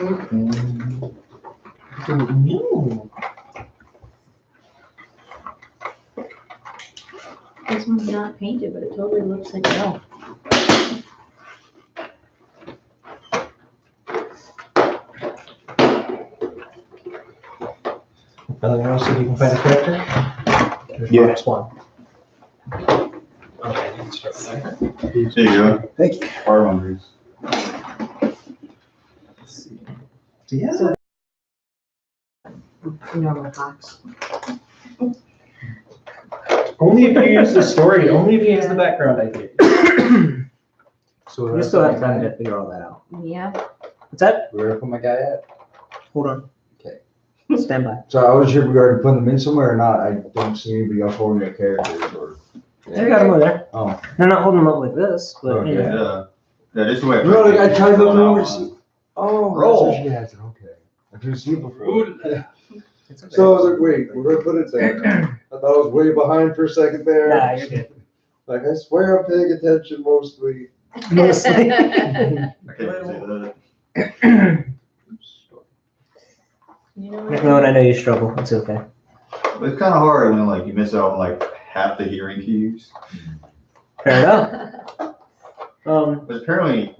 This one's not painted, but it totally looks like elf. Nothing else that you can find a character? There's Yeah. minus one. Okay, you can start with that. There you go. Thank you. Hardmongers. Yeah. Normal box. Only if you use the story, only if you use the background idea. So You still have time to figure all that out. Yeah. What's that? where put my guy at? Hold on. Okay. Stand by. So I wasn't sure if we already put them in somewhere or not. I don't see anybody else holding their characters or. I got them over there. Oh. They're not holding them up like this, but Okay. you know. Yeah, this way. No, like, I tried looking over to see. Oh, Roll. that's what she has it. Okay. I couldn't see it before. It's okay. So I was like, wait, we're gonna put it there. I thought I was way behind for a second there. Nah, you're good. Like, I swear I'm paying attention mostly. Mostly. I can't see that. You know McMillan, I know you struggle. It's okay. But it's kind of hard when like you miss out on like half the hearing cues. Fair enough. But apparently,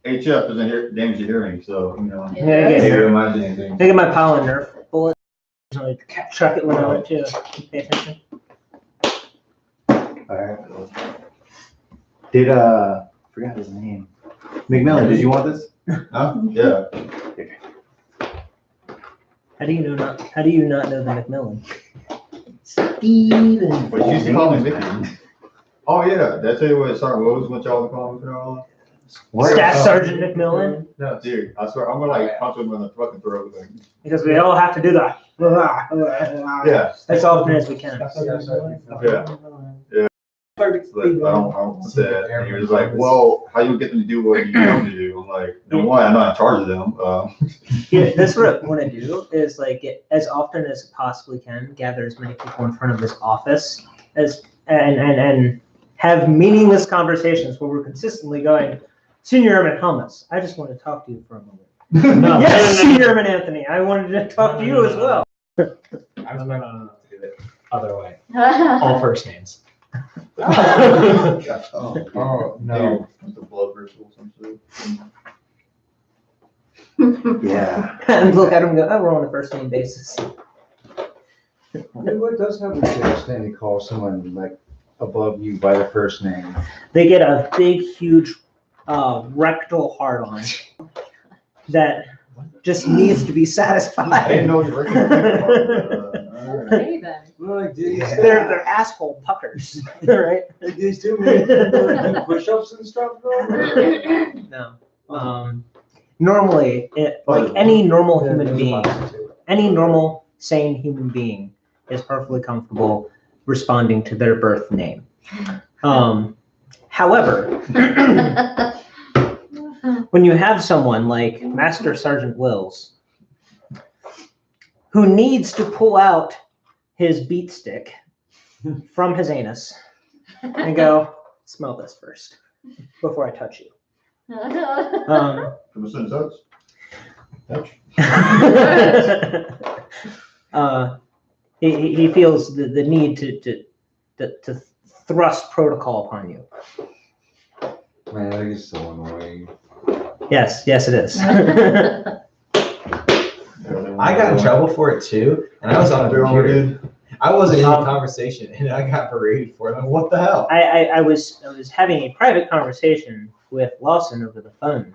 HF doesn't damage your hearing, so you know. Yeah, Can't yeah. hear much anything. Look at my pollen nerf bullet. Like chuck it when I want to. Pay attention. Alright. Did forgot his name. McMillan, did you want this? Huh? Yeah. How do you not know the McMillan? Steven. But you used to call me Mickey. Oh yeah, that's what Sergeant Wills went y'all to call me and all. Staff Sergeant McMillan? No, dude, I swear I'm gonna like punch him in the fucking throat. Like, Because we all have to do that. yeah, As often as we can. yeah. But I don't want that. And he was like, well, how you get them to do what you want them to do? I'm like, no, one, I'm not in charge of them. Yeah, that's what I want to do is like get, as often as possibly can, gather as many people in front of this office as and have meaningless conversations where we're consistently going, Senior Airman Helmus, I just want to talk to you for a moment. No. Yes, Senior Airman Anthony, I wanted to talk to you as well. I was gonna do it other way. All first names. Oh, no. The blood ritual, some shit. Yeah. And look at him and go, oh, we're on a first name basis. What does have a chance then to call someone like above you by their first name? They get a big, huge rectal hard on that just needs to be I satisfied. didn't know you were Okay then. Like, do Yeah. They're asshole puckers, right? these two do push-ups and stuff though? No. Normally, like any normal human being, any normal, sane human being is perfectly comfortable responding to their birth name. However, when you have someone like Master Sergeant Wills, who needs to pull out his beat stick from his anus and go, smell this first before I touch you. From a sentence. He feels the need to thrust protocol upon you. Man, that is so annoying. Yes, it is. I got in trouble for it too, and I was on a computer. I wasn't in the conversation, and I got berated for it. Like, what the hell? I was having a private conversation with Lawson over the phone,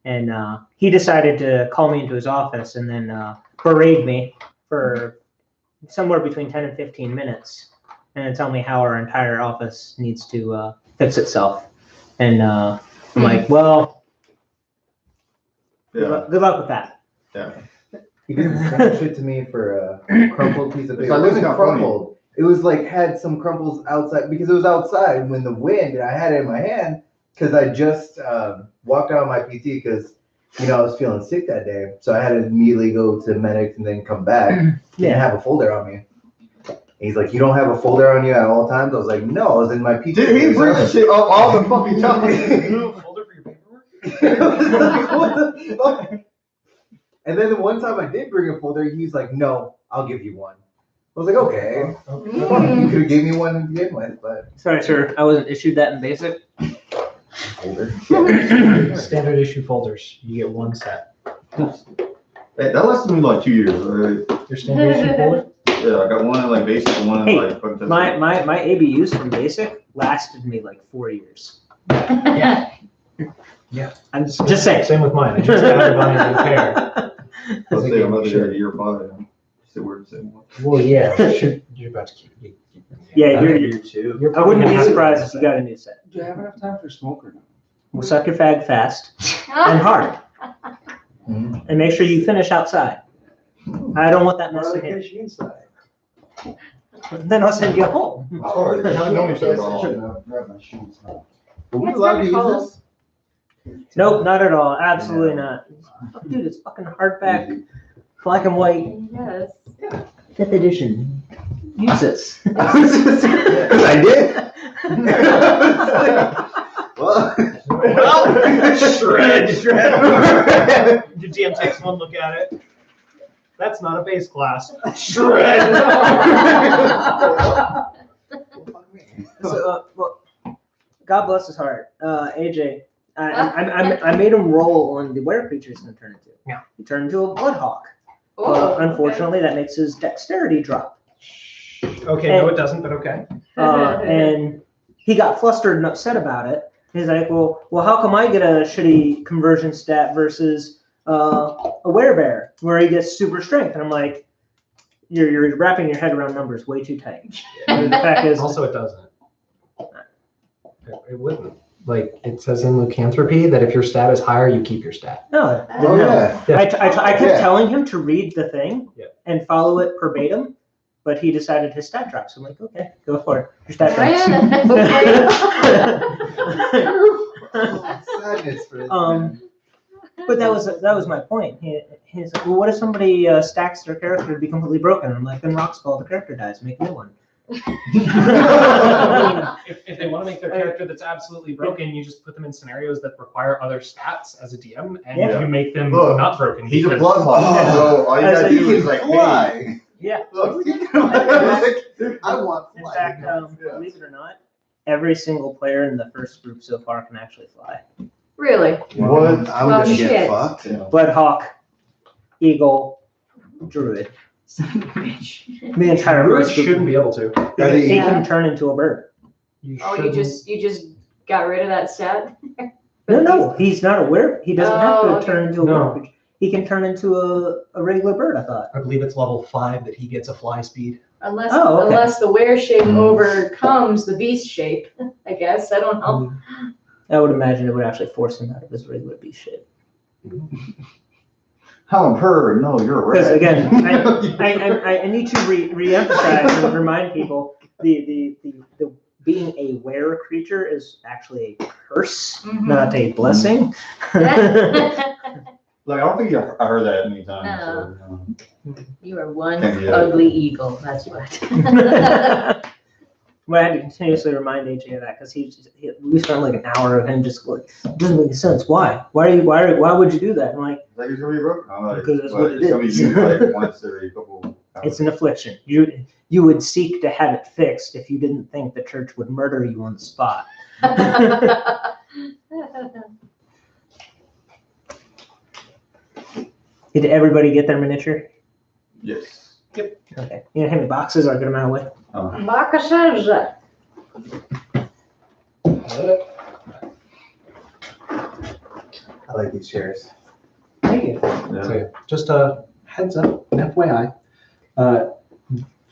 and he decided to call me into his office and then berate me for somewhere between 10 and 15 minutes, and then tell me how our entire office needs to fix itself. And I'm like, well, Yeah. good luck with that. Yeah. He did the same shit to me for a crumpled piece of paper. I It live wasn't in California. crumpled. It was like had some crumples outside because it was outside when the wind and I had it in my hand because I just walked out of my PT because I was feeling sick that day. So I had to immediately go to medics and then come back. Didn't have a folder on me. And he's like, you don't have a folder on you at all times? I was like, no, I was in my PT. Dude, he brings that shit up all the fucking time. You have a folder for your paperwork? What the fuck? And then the one time I did bring a folder, he's like, "No, I'll give you one." I was like, "Okay." You could have gave me one to begin with, but Sorry, sir, I wasn't issued that in basic. folder. Standard issue folders, you get one set. Hey, that lasted me like 2 years. Right? Your standard issue folder? Yeah, I got one in like basic and one in Hey, like fucking My ABUs from basic lasted me like 4 years. Yeah. I'm just saying. Same with mine. I just added mine as a pair. Let's say I'm about to get a year 5. And still work the same one. Well, yeah. You're about to keep. Yeah, you're, you too. I wouldn't be surprised if you got a new set. Do you have enough time for smoke or not? We'll suck your fag fast and hard. And make sure you finish outside. I don't want that mess in here. Then I'll send you home. Sorry, we haven't known each other that long. Grab my shoes. Are we allowed to use this? Nope, not at all. Absolutely not. Dude, it's fucking hardback, black and white, Yes. 5th edition. Use this. Because I did. Well, Shred. shred. Your DM takes one look at it. That's not a base class. Shred. So, well, God bless his heart. AJ, I made him roll on the were creature he's going to turn into. Yeah. He turned into a bloodhawk. Oh, Unfortunately, that makes his dexterity drop. Okay, no, it doesn't, but okay. And he got flustered and upset about it. He's like, well, how come I get a shitty conversion stat versus a werebear where he gets super strength? And I'm like, you're wrapping your head around numbers way too tight. And the fact is, Also, it doesn't. It wouldn't. Like, it says in Lycanthropy that if your stat is higher, you keep your stat. no. Oh, no. yeah. I kept Yeah. telling him to read the thing Yeah. and follow it verbatim, but he decided his stat drops. So I'm like, okay, go for it. Your stat drops. Sadness for this Um, But that was my point. He's like, well, what if somebody stacks their character to be completely broken? I'm like, then Roxball, the character dies, make a new one. If they want to make their character that's absolutely broken, you just put them in scenarios that require other stats as a DM, and Yeah. you make them Look, not broken. He's a because- bloodhawk, so all you gotta do is like, hey, fly. Yeah. Look, I want In fly. fact, believe it or not, every single player in the first group so far can actually fly. Really? what? I'm Oh, gonna shit. get fucked. Bloodhawk, Eagle, Druid. The entire Druids first group. shouldn't be able to. Are they He eagle? can turn into a bird. Oh, you just got rid of that stat? No, he's not aware. He doesn't have Oh, to okay. turn into a No. bird. He can turn into a regular bird, I thought. I believe it's level 5 that he gets a fly speed. Unless Oh, okay. unless the were shape overcomes the beast shape, I guess. I don't know. I would imagine it would actually force him out of his regular beast shape. Helen Purr, no, you're a Because rat. again, I need to re-emphasize and remind people the being a were creature is actually a curse, Mhm. not a blessing. Like, I don't think I heard that many times. So, You are one Yeah. ugly eagle. That's what. But I had to continuously remind AJ of that because we spent like an hour of him just like, it doesn't make sense. Why would you do that? I'm like, like it's gonna be broken. I'm like, Because that's but what it it's gonna be is. used like once every couple. it's an affliction. You would seek to have it fixed if you didn't think the church would murder you on the spot. Did everybody get their miniature? Yes. Okay. You know how many boxes are a good amount away? Bakasarza. I like these chairs. Thank you. Yeah. So, just a heads up, an FYI,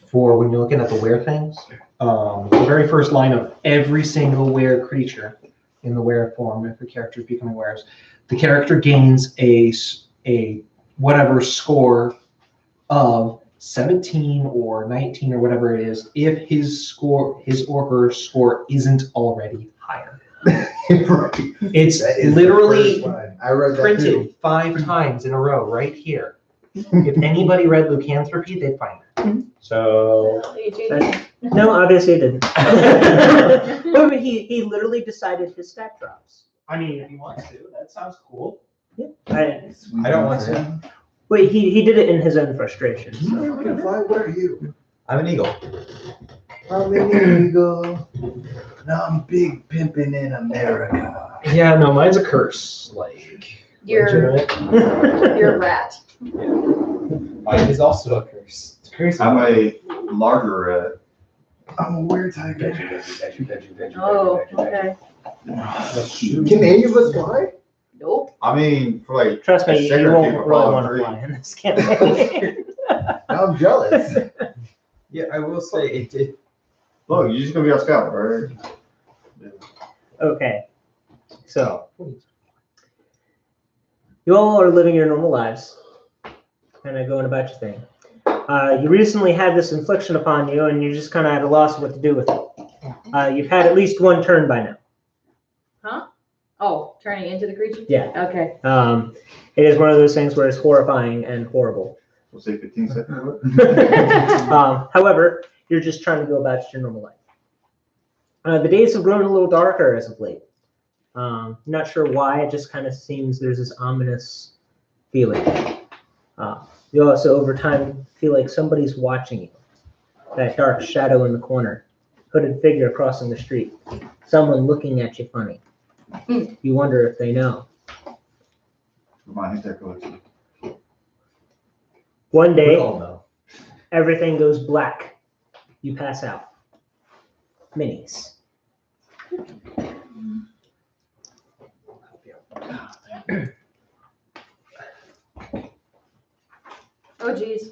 for when you're looking at the were things, the very first line of every single were creature in the were form, if the character is becoming wares, the character gains a whatever score of 17 or 19 or whatever it is, if his or her score isn't already higher. Right. It's That is the literally first line. I read that printed too. 5 times in a row right here. If anybody read Lycanthropy, they'd find it. So No, obviously it didn't. But he literally decided his stat drops. I mean, if he wants to, that sounds cool. I I don't want to. Wait, he did it in his own frustration. So. Can fly, what are you? I'm an eagle. I'm an eagle. Now I'm big pimping in America. Yeah, no, mine's a curse. Like, You're legitimate. you're a rat. Mine is also a curse. It's crazy. I'm a larger rat. I'm a weird tiger. Oh, okay. Can any of us fly? Nope. I mean, for like, Trust me, you Sugar won't people really follow want to free. fly in this campaign. Now I'm jealous. Yeah, I will say it did. look, you're just gonna be our scout, right? Okay, so you all are living your normal lives, kind of going about your thing. You recently had this infliction upon you, and you're just kind of at a loss of what to do with it. You've had at least one turn by now. Oh, turning into the creature? Yeah. Okay. It is one of those things where it's horrifying and horrible. We'll say 15 seconds. However, you're just trying to go about your normal life. The days have grown a little darker as of late. Not sure why, it just kind of seems there's this ominous feeling. You also, over time, feel like somebody's watching you. That dark shadow in the corner, hooded figure crossing the street, someone looking at you funny. You wonder if they know. My hit that collection. One We day, all know. everything goes black. You pass out. Minis. Oh, geez.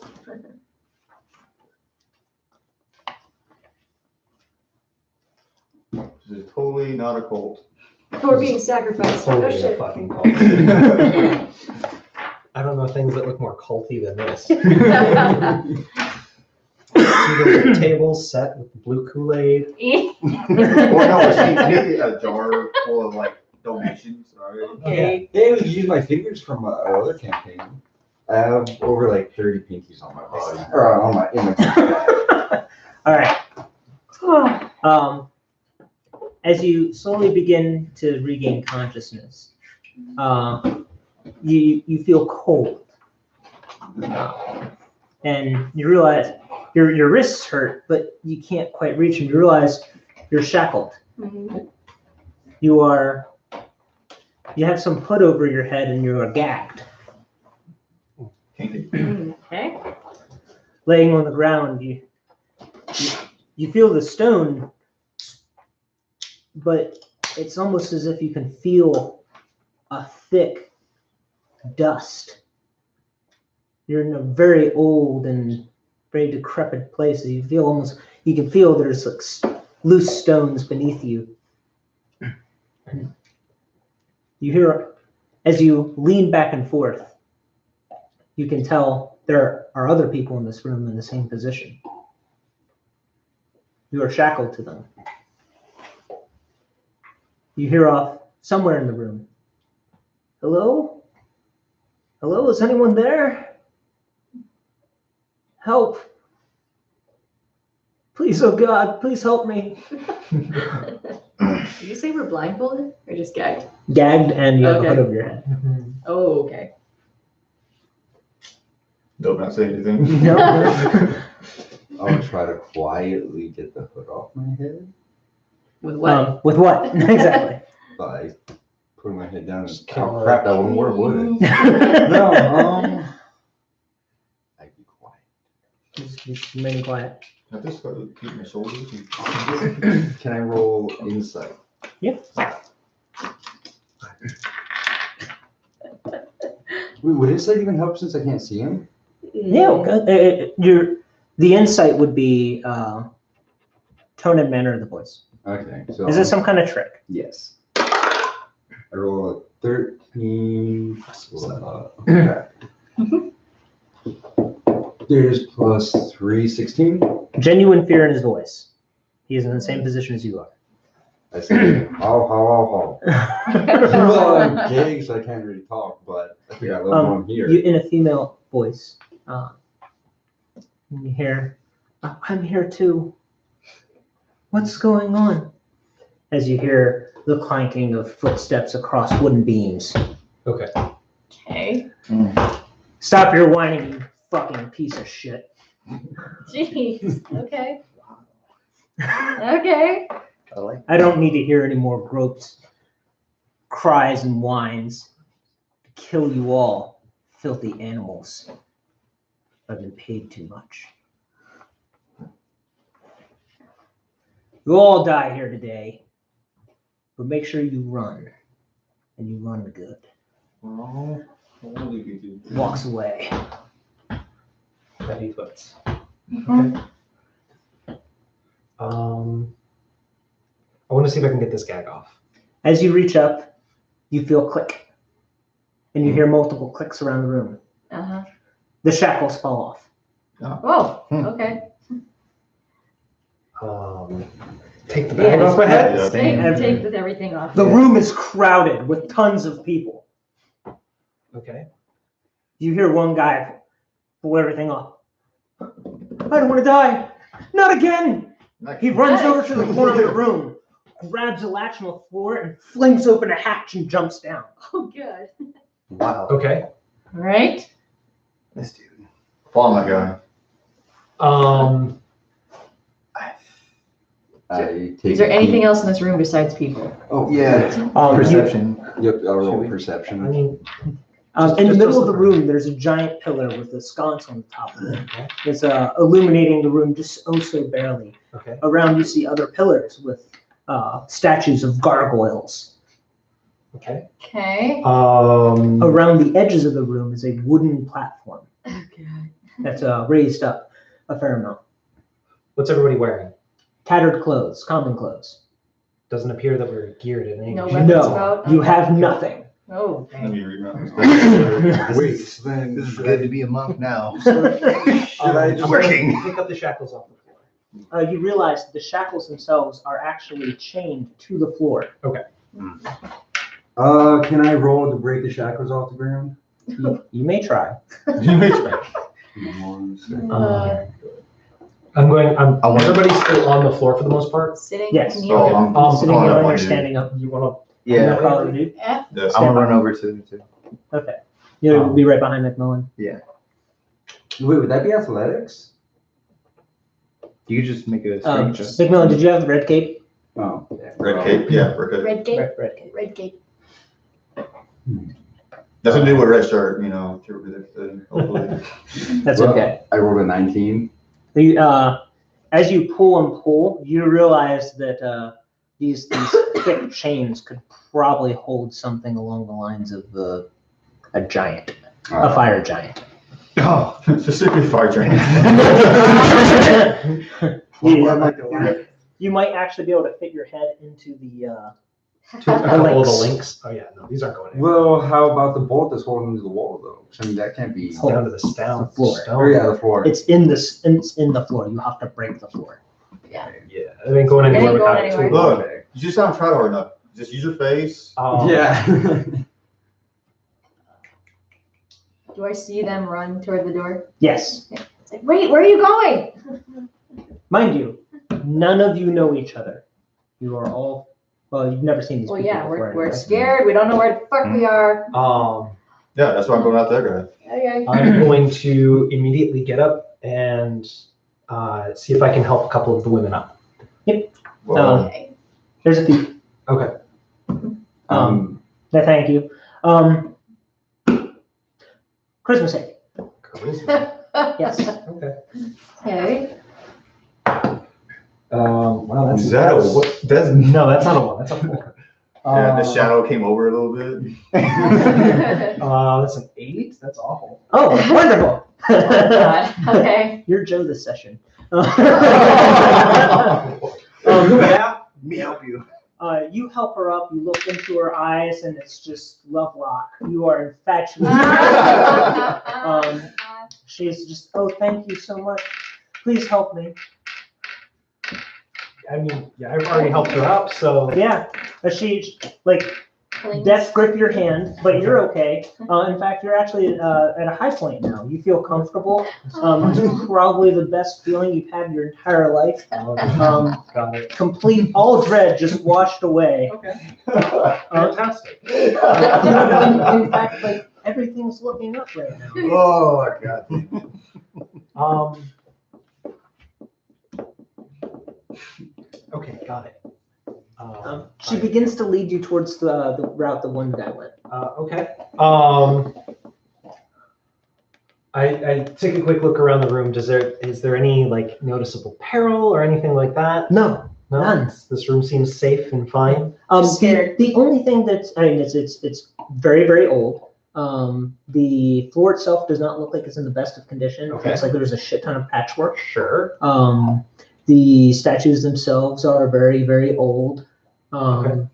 This is totally not a cult. We're being sacrificed. Oh, Totally a shit. fucking cult. I don't know things that look more culty than this. See those tables set with blue Kool-Aid? Well, no, it's a jar full of like donations, right? Okay. They would use my fingers from our other campaign. I have over like 30 pinkies on my body, or on my in my. All right. As you slowly begin to regain consciousness, you feel cold, and you realize your wrists hurt, but you can't quite reach them. You realize you're shackled. Mhm. You have some hood over your head, and you are gagged. Okay. Laying on the ground, you feel the stone, but it's almost as if you can feel a thick dust. You're in a very old and very decrepit place. You can feel there's like loose stones beneath you. You hear, as you lean back and forth, you can tell there are other people in this room in the same position. You are shackled to them. You hear off somewhere in the room. Hello? Hello, is anyone there? Help. Please, oh God, please help me. Did you say we're blindfolded or just gagged? Gagged and you have a Okay. hood over your head. Oh, okay. Don't not say anything. No. I'll try to quietly get the hood off my head With what? With what? Exactly. by putting my head down. And, Just oh kill crap, that wouldn't work, would it? no. No, I'd be quiet. Just remain quiet. I just gotta keep my shoulders. Can I roll insight? Yep. Wait, would insight even help since I can't see him? Yeah, okay. The insight would be tone and manner of the voice. Okay, so Is this some kind of trick? Yes. I roll a 13. Okay. There's plus 3, 16. Genuine fear in his voice. He is in the same position as you are. I say, how. Well, I'm gay, so I can't really talk, but I think I love him here. You in a female voice. You hear, I'm here too. What's going on? As you hear the clanking of footsteps across wooden beams. Okay. Okay. Stop your whining, you fucking piece of shit. Jeez, okay. Okay. I like. I don't need to hear any more gropes, cries, and whines. To kill you all, filthy animals. I've been paid too much. You'll all die here today, but make sure you run, and you run good. Oh, what do you do? Walks away. Heavy foots. Mhm. I want to see if I can get this gag off. As you reach up, you feel click, and you hear multiple clicks around the room. Uh-huh. The shackles fall off. Whoa, okay. Take the bag Yeah. off my head. Yeah. Take everything off. The room is crowded with tons of people. Okay. You hear one guy pull everything off. I don't want to die. Not again. He runs over to the corner of the room, grabs a latch on the floor, and flings open a hatch and jumps down. Oh, good. Wow. Okay. All right. This dude. Follow that guy. I take Is there a anything peek. else in this room besides people? Oh Yeah. Perception. Yep. I'll Should roll we- I perception. mean, In the Just middle of the listen. room, there's a giant pillar with a sconce on the top of it. It's illuminating the room just oh so barely. okay. Around you see other pillars with statues of gargoyles. Okay. Okay. Around the edges of the room is a wooden platform Okay. that's raised up a fair amount. What's everybody wearing? Tattered clothes, common clothes. Doesn't appear that we're geared in any No way. weapons No, about? you have nothing. Oh. Let me read my. Wait, then This is good to be a monk now. should I just Working. Take up the shackles off the floor. You realize the shackles themselves are actually chained to the floor. Can I roll to break the shackles off the ground? You may try. One second. Everybody's still on the floor for the most part. Sitting. Yes. kneeling. I'm Sitting calling down, up you're one dude. standing up. You want Yeah. Probably do. Eh, Yes. I'm gonna run over to him too. Okay. You'll be right behind McMillan. Wait, would that be athletics? You could just make a strength check. McMillan, did you have the red cape? Oh, yeah. Red cape. Yeah. Red cape. Red gate. Red cape. Red gate. That's what to do with red shirt. You know. Hopefully. That's Well, okay. I rolled a 19. As you pull and pull, you realize that these thick chains could probably hold something along the lines of a giant, a fire giant. Oh, specifically fire train. You might actually be able to fit your head into the. a couple of the links. links. Oh yeah, no, these aren't going anywhere. Well, how about the bolt that's holding to the wall, though? I mean, that can't be. It's down to the stone. The floor. Oh, yeah, the floor. It's in this. It's in the floor. You have to break the floor. Yeah, it ain't going It ain't anywhere going without anywhere. a tool. Look, you just don't try hard enough. Just use your face. Yeah. Do I see them run toward the door? Yes. It's like, wait, where are you going? Mind you, none of you know each other. You are all. Well, you've never seen these Well, people yeah, before. we're anyway. scared. We don't know where the fuck we are. Yeah, that's why I'm going out there, guy. Okay. I'm going to immediately get up and see if I can help a couple of the women up. Well, Okay. There's a few. Okay. No, thank you. Christmas egg. Charisma. Yes. Okay. Okay. Wow, that's is that a what? That's no, that's not a one. That's a 4. yeah. The shadow came over a little bit. That's an 8. That's awful. Oh, wonderful. Oh, God. Okay. You're Joe this session. Yeah. Me help you. You help her up. You look into her eyes, and it's just love lock. You are infatuated. She's just, oh, thank you so much. Please help me. I mean, yeah, I've already helped her up, so Yeah, she like death grip your hand, but you're okay. In fact, you're actually at a high point now. You feel comfortable. It's probably the best feeling you've had in your entire life. got it. Complete, all dread just washed away. Fantastic. In fact, like Everything's looking up right now. Oh, my God. Okay, got it. She begins to lead you towards the route the one guy went. Okay. I take a quick look around the room. Is there any like noticeable peril or anything like that? No, none. This room seems safe and fine. Scared. The only thing that's, I mean, it's very, very old. The floor itself does not look like it's in the best of condition. It Okay. looks like there's a shit ton of patchwork. Sure. The statues themselves are very, very old. Okay.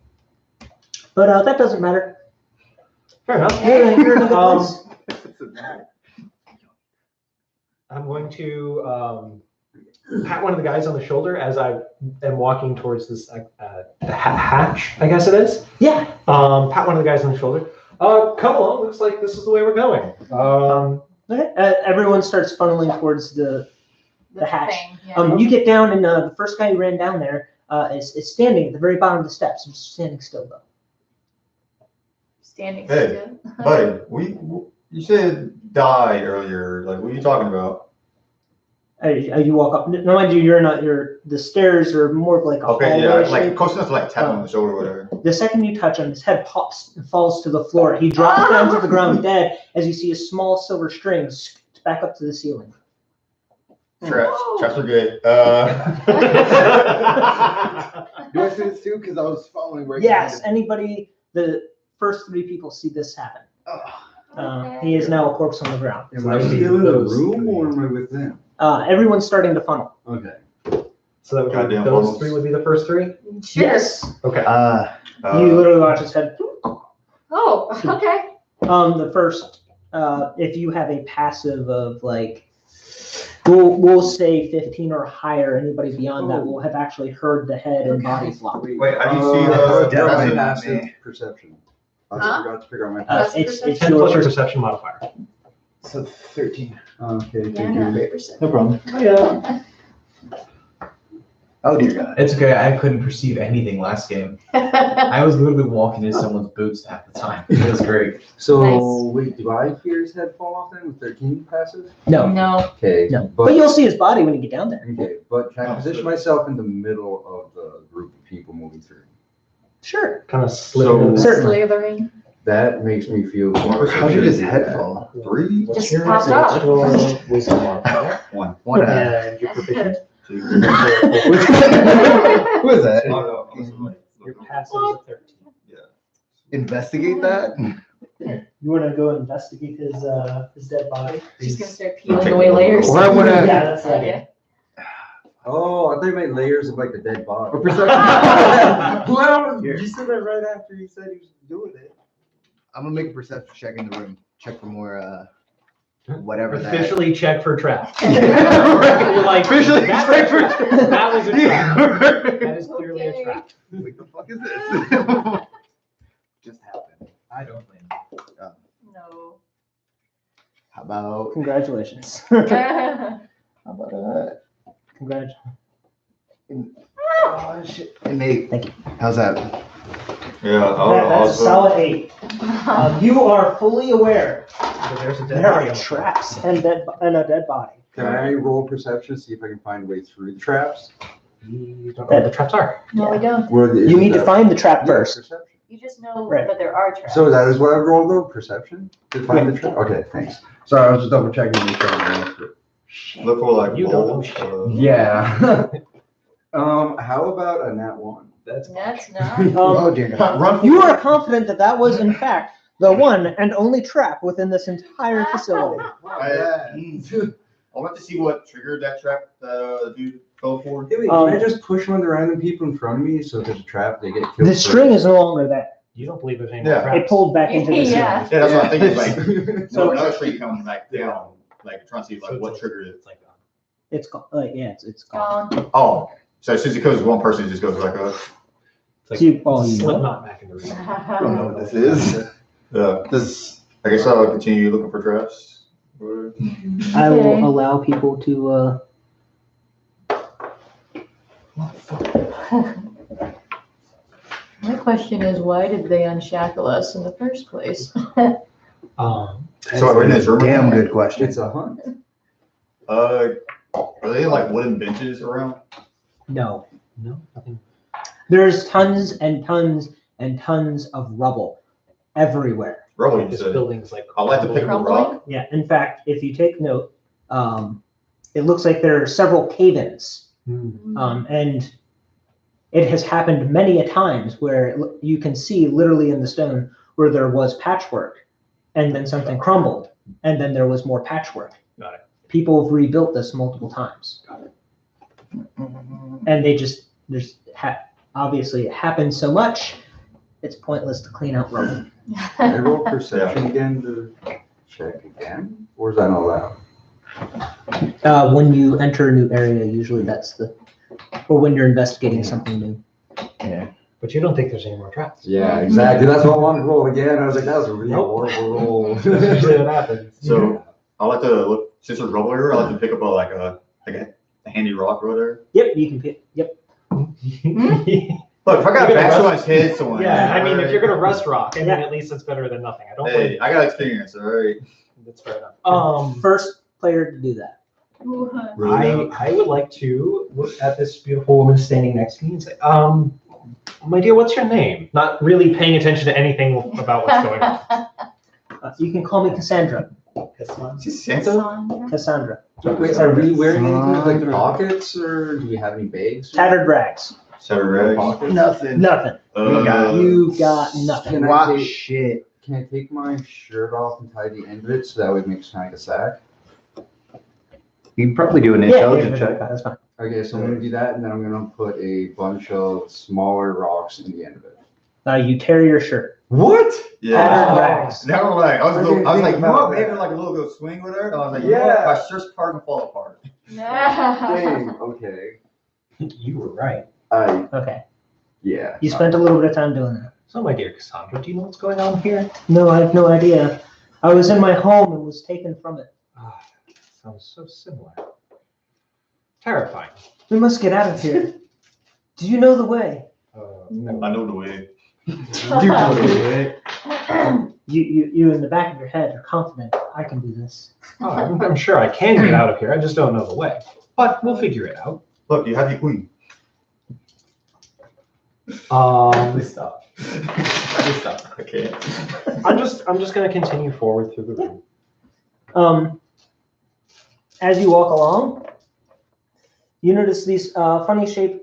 But that doesn't matter. Fair enough. You're in a good place. I'm going to pat one of the guys on the shoulder as I am walking towards this hatch, I guess it is. Yeah. Pat one of the guys on the shoulder. Come along. Looks like this is the way we're going. Okay. Everyone starts funneling towards the hatch. thing, yeah. You get down, and the first guy who ran down there is standing at the very bottom of the steps. He's standing still, though. Standing Hey, still. buddy, you said died earlier. Like, what are you talking about? You walk up. No, mind you, you're not. The stairs are more of like a Okay, yeah, hallway like shape. close enough to like tap him on the shoulder or whatever. The second you touch him, his head pops and falls to the floor. He drops down to the ground dead as you see a small silver string scoot back up to the ceiling. Traps. Whoa. Traps are good. Do I see this too? Because I was following right Yes, behind anybody, the first 3 people see this happen. him. He is now a corpse on the ground. Am I still in the room or am I with them? Everyone's starting to funnel. Okay. So that would Goddamn those funnels. 3 would be the first 3. Sure. Yes. Okay. You literally watch his head. Oh, okay. The first, if you have a passive of like, we'll say 15 or higher. Anybody beyond that will have actually heard the head and body flop. Wait, how do you see Definitely the? not passive me. perception. I Huh? forgot to figure out my Uh, passive. it's 10 plus your your perception modifier. So 13. Okay, Yeah, thank not you. 3%. No problem. Yeah. Oh, dear God. It's okay. I couldn't perceive anything last game. I was literally walking in someone's boots half the time. It was great. So, Nice. wait, do I hear his head fall off then with 13 passive? no, No. Okay. no. But you'll see his body when you get down there. Okay, but can I position myself in the middle of the group of people moving through? Sure. Kind of slip. So- into the- Certainly. Slithering. That makes me feel more. How did his head fall? 3? Just popped off. Wisdom modifier. 1. One. And your proficient. 2. Who is that? Your passive is a 13. Investigate that? You want to go investigate his dead body? She's gonna start peeling away layers. Why would I- Yeah, that's it. Okay. Oh, I thought you meant layers of like the dead body. Or perception? Well, you said that right after you said he was doing it. I'm gonna make a perception check in the room. Check for more, whatever that. Officially check for trap. Right. You're like, Officially that check for was- that was a trap. trap. That is clearly a trap. What the fuck is this? Just happened. I don't blame you. No. How about, Congratulations. how about, Congratulations. oh shit. Hey, Nate. Thank you. How's that? Yeah, That's a solid 8. You are fully aware There's a dead there body are on the traps and a dead body. Can I roll perception to see if I can find a way through the traps? You don't know what the traps are. No, we don't. Where the, You need to find the trap first. Perception. You just know Right. that there are traps. So that is what I rolled though, perception? To find the trap? Okay, thanks. Sorry, I was just double checking to make sure I answered it. Look for like You don't know moles, shit. Yeah. How about a nat 1? That's That's not. Oh dear God. Run. You are confident that that was, in fact, the one and only trap within this entire facility. I'll have to see what triggered that trap the dude fell for. Hey, wait, can I just push one of the random people in front of me so if there's a trap, they get killed? The first? string is no longer there. You don't believe there's any Yeah. more traps. It pulled back into the ceiling. Yeah. Yeah, that's what I'm thinking. Like, So- so another tree comes back down, like trying to see like So what it's triggered it. It's like It's gone. Like, yeah, it's gone. Gone. Oh, so as soon as it goes to one person, it just goes like a. It's So you, oh, you slip know. knot back in the room. I don't know what this is. Yeah. This. I guess I'll continue looking for traps. Or- I will Okay. allow people to. My question is, why did they unshackle us in the first place? So we're in this room. Damn good question. It's a hunt. Are they like wooden benches around? No. No, nothing. There's tons and tons and tons of rubble everywhere. Rubble, you This said. building's like. I like to pick up a rock. Yeah, in fact, if you take note, it looks like there are several cave-ins. And it has happened many a times where you can see literally in the stone where there was patchwork and then something crumbled and then there was more patchwork. Got it. People have rebuilt this multiple times. Got it. And obviously it happens so much, it's pointless to clean out rubble. Can I roll perception again to check again? Or is that not allowed? When you enter a new area, usually or when you're investigating something new. Yeah. But you don't think there's any more traps? Yeah, exactly. That's what I wanted to roll again. I was like, that was a really Nope. horrible roll. That's usually what happens. So I like to look, since there's rubble here, I like to pick up a handy rock or whatever. Yep, you can pick. Yep. Look, if I got You're bash gonna someone's head, someone. Yeah, I mean, if you're gonna rust rock, I mean, at least it's better than nothing. I don't Hey, think I got experience, all right? that's fair enough. First player to do that. I would like to look at this beautiful woman standing next to me and say, my dear, what's your name? Not really paying attention to anything about what's going on. You can call me Cassandra. She's Santa? Cassandra. Wait, are we wearing anything like pockets or do we have any bags? Tattered rags. Saturday. Pockets? Nothing. Nothing. You got nothing. Can I Wow, take- shit. Can I take my shirt off and tie the end of it so that way it makes kind of like a sack? You can probably do an Yeah, intelligence check. that's fine. Okay, so I'm gonna do that and then I'm gonna put a bunch of smaller rocks in the end of it. You tear your shirt. What? Yeah. Tattered rags. Never mind. I was didn't like, think you know about what, maybe that. like a little go swing with her. I was like, Yeah. my shirt's part and fall apart. Dang, okay. You were right. Okay. Yeah. You spent a little bit of time doing that. So, my dear Cassandra, do you know what's going on here? No, I have no idea. I was in my home and was taken from it. Ah, sounds so similar. Terrifying. We must get out of here. Do you know the way? No. I know the way. You in the back of your head are confident I can do this. Oh, I'm sure I can get out of here. I just don't know the way. But we'll figure it out. Look, you have your queen. Please stop. Please stop. I can't. I'm just gonna continue forward through the room. As you walk along, you notice these funny shaped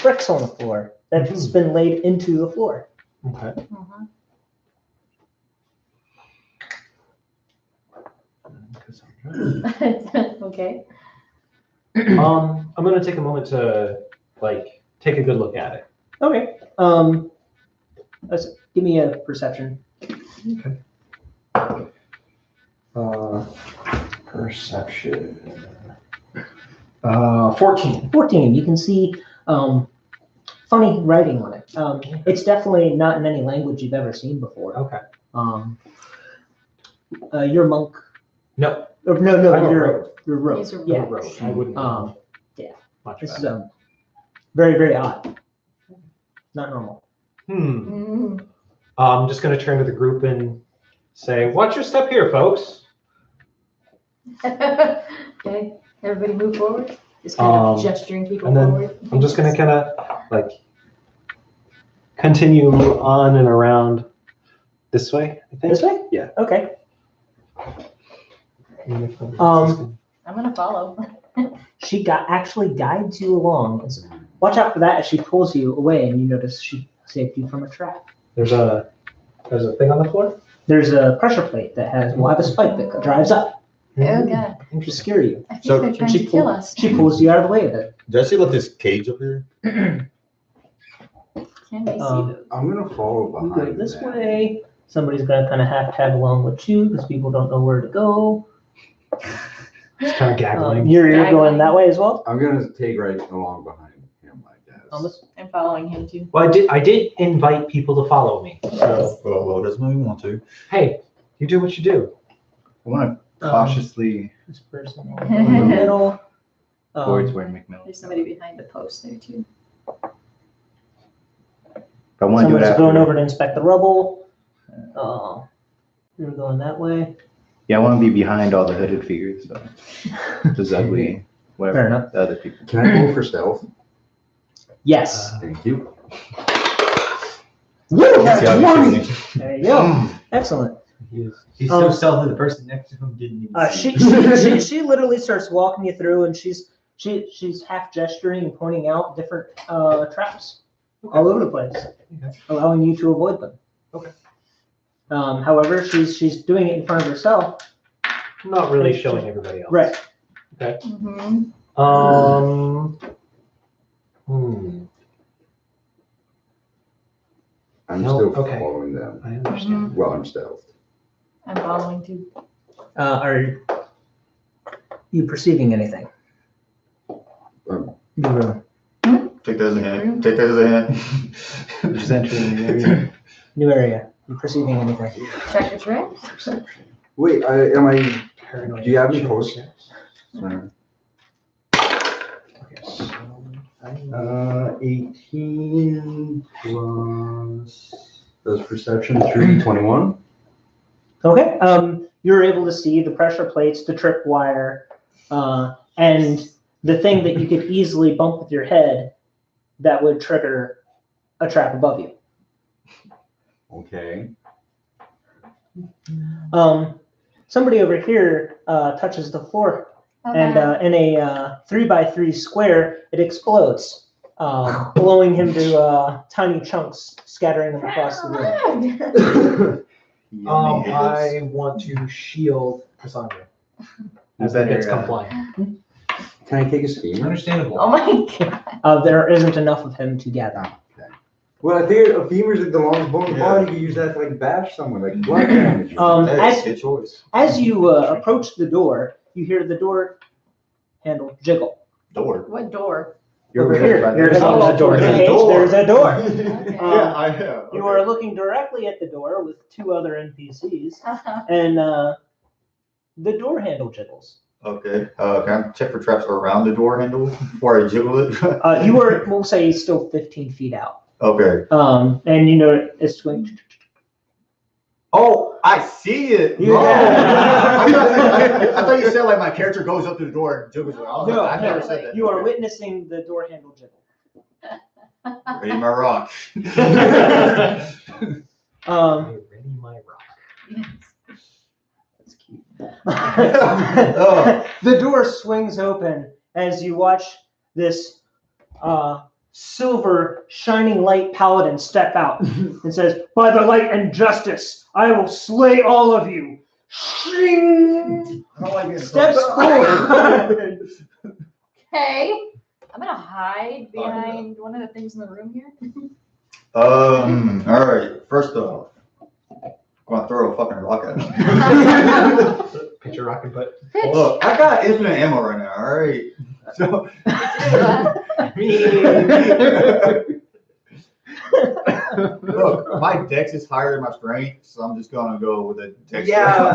bricks on the floor that's been laid into the floor. Okay. Okay. I'm gonna take a moment to take a good look at it. Okay. Give me a perception. Perception. 14. 14. You can see funny writing on it. It's definitely not in any language you've ever seen before. Okay. Your monk. No. Or, no, I'm a you're rogue. you're rogue. He's a rogue. Yeah. I'm a rogue. I wouldn't know Yeah. much This about is very, very odd. Not normal. it. I'm just gonna turn to the group and say, "Watch your step here, folks." Okay, everybody move forward. Just kind of gesturing people and then forward. I'm just gonna kind of continue on and around this way. I think. This way? Yeah. Okay. I'm gonna follow. She actually guides you along. Watch out for that as she pulls you away, and you notice she saved you from a trap. There's a thing on the floor. There's a pressure plate that will have a spike that drives up Oh god, to scare you. I think So, they're trying she to kill us. She pulls you out of the way of it. Did I see like this cage up here? Can we see those? I'm gonna follow You behind. go this them. way. Somebody's gonna kind of half tag along with you because people don't know where to go. Just kind of gaggling. You're Gaggling. going that way as well. I'm gonna take right along behind him, I guess. Thomas? I'm following him too. Well, I did invite people to follow me. So Well, doesn't really want to. hey, you do what you do. I want to cautiously This person in the middle. towards where McMillan. There's somebody behind the post there too. I want to do it Someone's after. going over to inspect the rubble. You're going that way. Yeah, I want to be behind all the hooded figures. So. Just ugly, whatever. Fair enough. The other people. Can I go for stealth? Yes. Thank you. Woo! There you go. Excellent. He's so stealthy, the person next to him didn't even see. She literally starts walking you through, and she's half gesturing and pointing out different traps all over the place, allowing you to avoid them. Okay. However, she's doing it in front of herself. Not really showing everybody else. Right. Mhm. I'm No, still okay. following them. I understand. Well, I'm stealth. I'm following too. Are you perceiving anything? The room. Take that as a hint. Take that as a hint. Just entering the area. New area. You perceiving anything? Check your traps. Wait, am I? Paranoid. Do you have me close? Okay, so 18 plus. Does perception 321? Okay. You're able to see the pressure plates, the tripwire, and the thing that you could easily bump with your head that would trigger a trap above you. Okay. Somebody over here touches the floor, and in a 3x3 square, it explodes, blowing him to tiny chunks, scattering them across the room. I want to shield Cassandra as that gets compliant. Can I take a steamer? Understandable. Oh my god. There isn't enough of him to gather. Well, I figured a femur's like the longest bone in the body. You could use that to like bash someone, like blood damage. Hey, good choice. As you approach the door, you hear the door handle jiggle. Door. What door? Over here, there's Oh, a door. there's a door. There's a door. Okay. Yeah, I have. You are looking directly at the door with two other NPCs, and the door handle jiggles. Okay. Can I check for traps around the door handle before I jiggle it? You are, we'll say, still 15 feet out. Okay. And you know it's going. Oh, I see it. Yeah. I thought you said like my character goes up to the door and jiggles it. I was like, I've never said that. You are witnessing the door handle jiggle. Ready my rock. Ready my rock. That's cute. The door swings open as you watch this silver shining light paladin step out and says, "By the light and justice, I will slay all of you." Shing! Steps forward. Okay. I'm gonna hide behind one of the things in the room here. All right. First off, I'm gonna throw a fucking rock at him. Picture rock and put. Look, I got infinite ammo right now. All right. So. Look, my dex is higher than my strength, so I'm just gonna go with a dex. Yeah.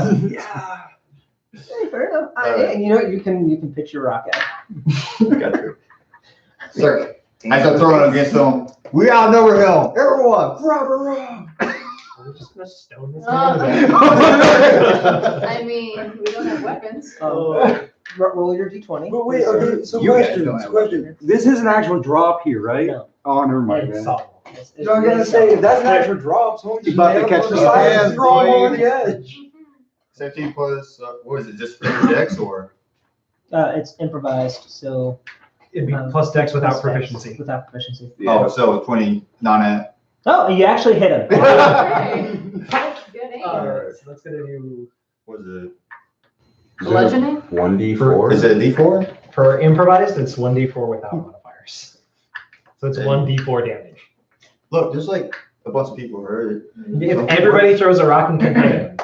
Hey, fair enough. And you know what? You can pitch your rock at. Got to. Sir, as I'm throwing against them, we outnumber him. Everyone, grab a rock. We're just gonna stone this I mean, we don't have weapons. Roll your d20. But wait, okay, so You guys question, don't have question. This is an actual drop here, right? No. Oh, never mind, It's man. soft. So I'm gonna say, if that's an actual drop, someone just About to nailed catch on the the side, hands, throw him boy. over the edge. 17 plus, what is it, just for dex or? It's improvised, so It'd be plus dex without plus dex, proficiency. Without proficiency. Oh, so 20 non-at. Oh, you actually hit him. Good aim. Alright, so that's gonna do What is it? Bludgeoning? 1d4. Is it a D4? for improvised, it's 1d4 without modifiers. So it's 1d4 damage. Look, there's like a bunch of people, right? If everybody throws a rock and can hit him.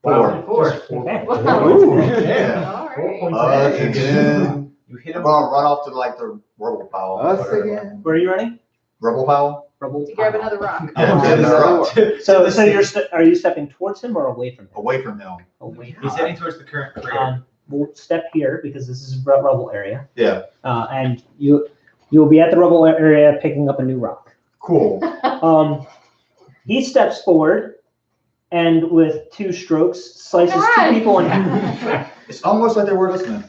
Four. Just Okay. Wow. Ooh, yeah. All 4 right. points of damage. And then You hit I'm him. gonna run off to like the rubble pile. Us whatever. again. Where are you running? Rubble pile? Rubble. To grab another rock. Yeah, grab another rock. So you're are you stepping towards him or away from him? Away from him. Away from He's him. heading towards the current crater. We'll step here because this is rubble area, Yeah. and you'll be at the rubble area picking up a new rock. Cool. He steps forward and with 2 strokes, slices 2 God. people in half. It's almost like they were listening.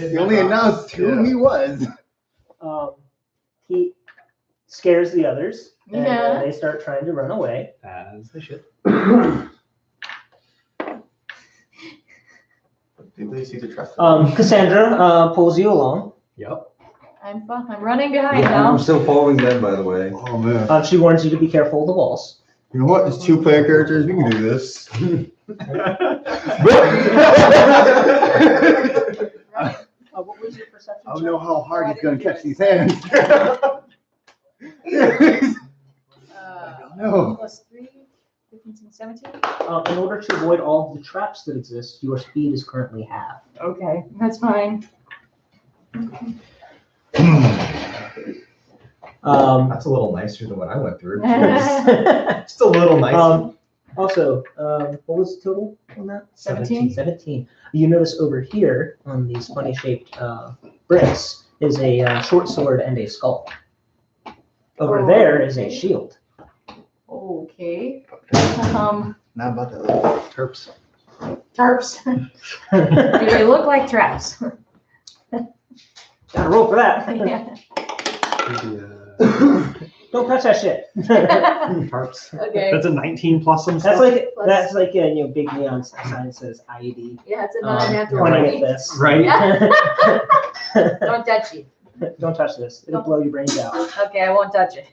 He only announced who he was. He scares the others, and Yeah. they start trying to run away. As they should. Did they see the trap? Cassandra pulls you along. Yep. I'm fun. I'm running behind Yeah, I'm now. still following them, by the way. Oh man. She warns you to be careful of the walls. You know what? It's 2-player characters. We can do this. What was your perception? I don't know how hard he's gonna catch these hands. No. Plus 3, 15, 17. In order to avoid all of the traps that exist, your speed is currently half. Okay, that's fine. That's a little nicer than what I went through. Just a little nicer. Also, what was the total on that? 17. 17. You notice over here on these funny shaped bricks is a short sword and a skull. Over Oh. there is a shield. Okay. Not about that. Terps. Tarps. Do they look like traps? Gotta roll for that. Yeah. Don't touch that shit. Tarps. Okay. That's a 19 plus some That's stuff. like a big neon sign that says IED. Yeah, it's a When I non-natural. get this. Right? Don't touch it. Don't touch this. It'll blow your brains out. Okay, I won't touch it.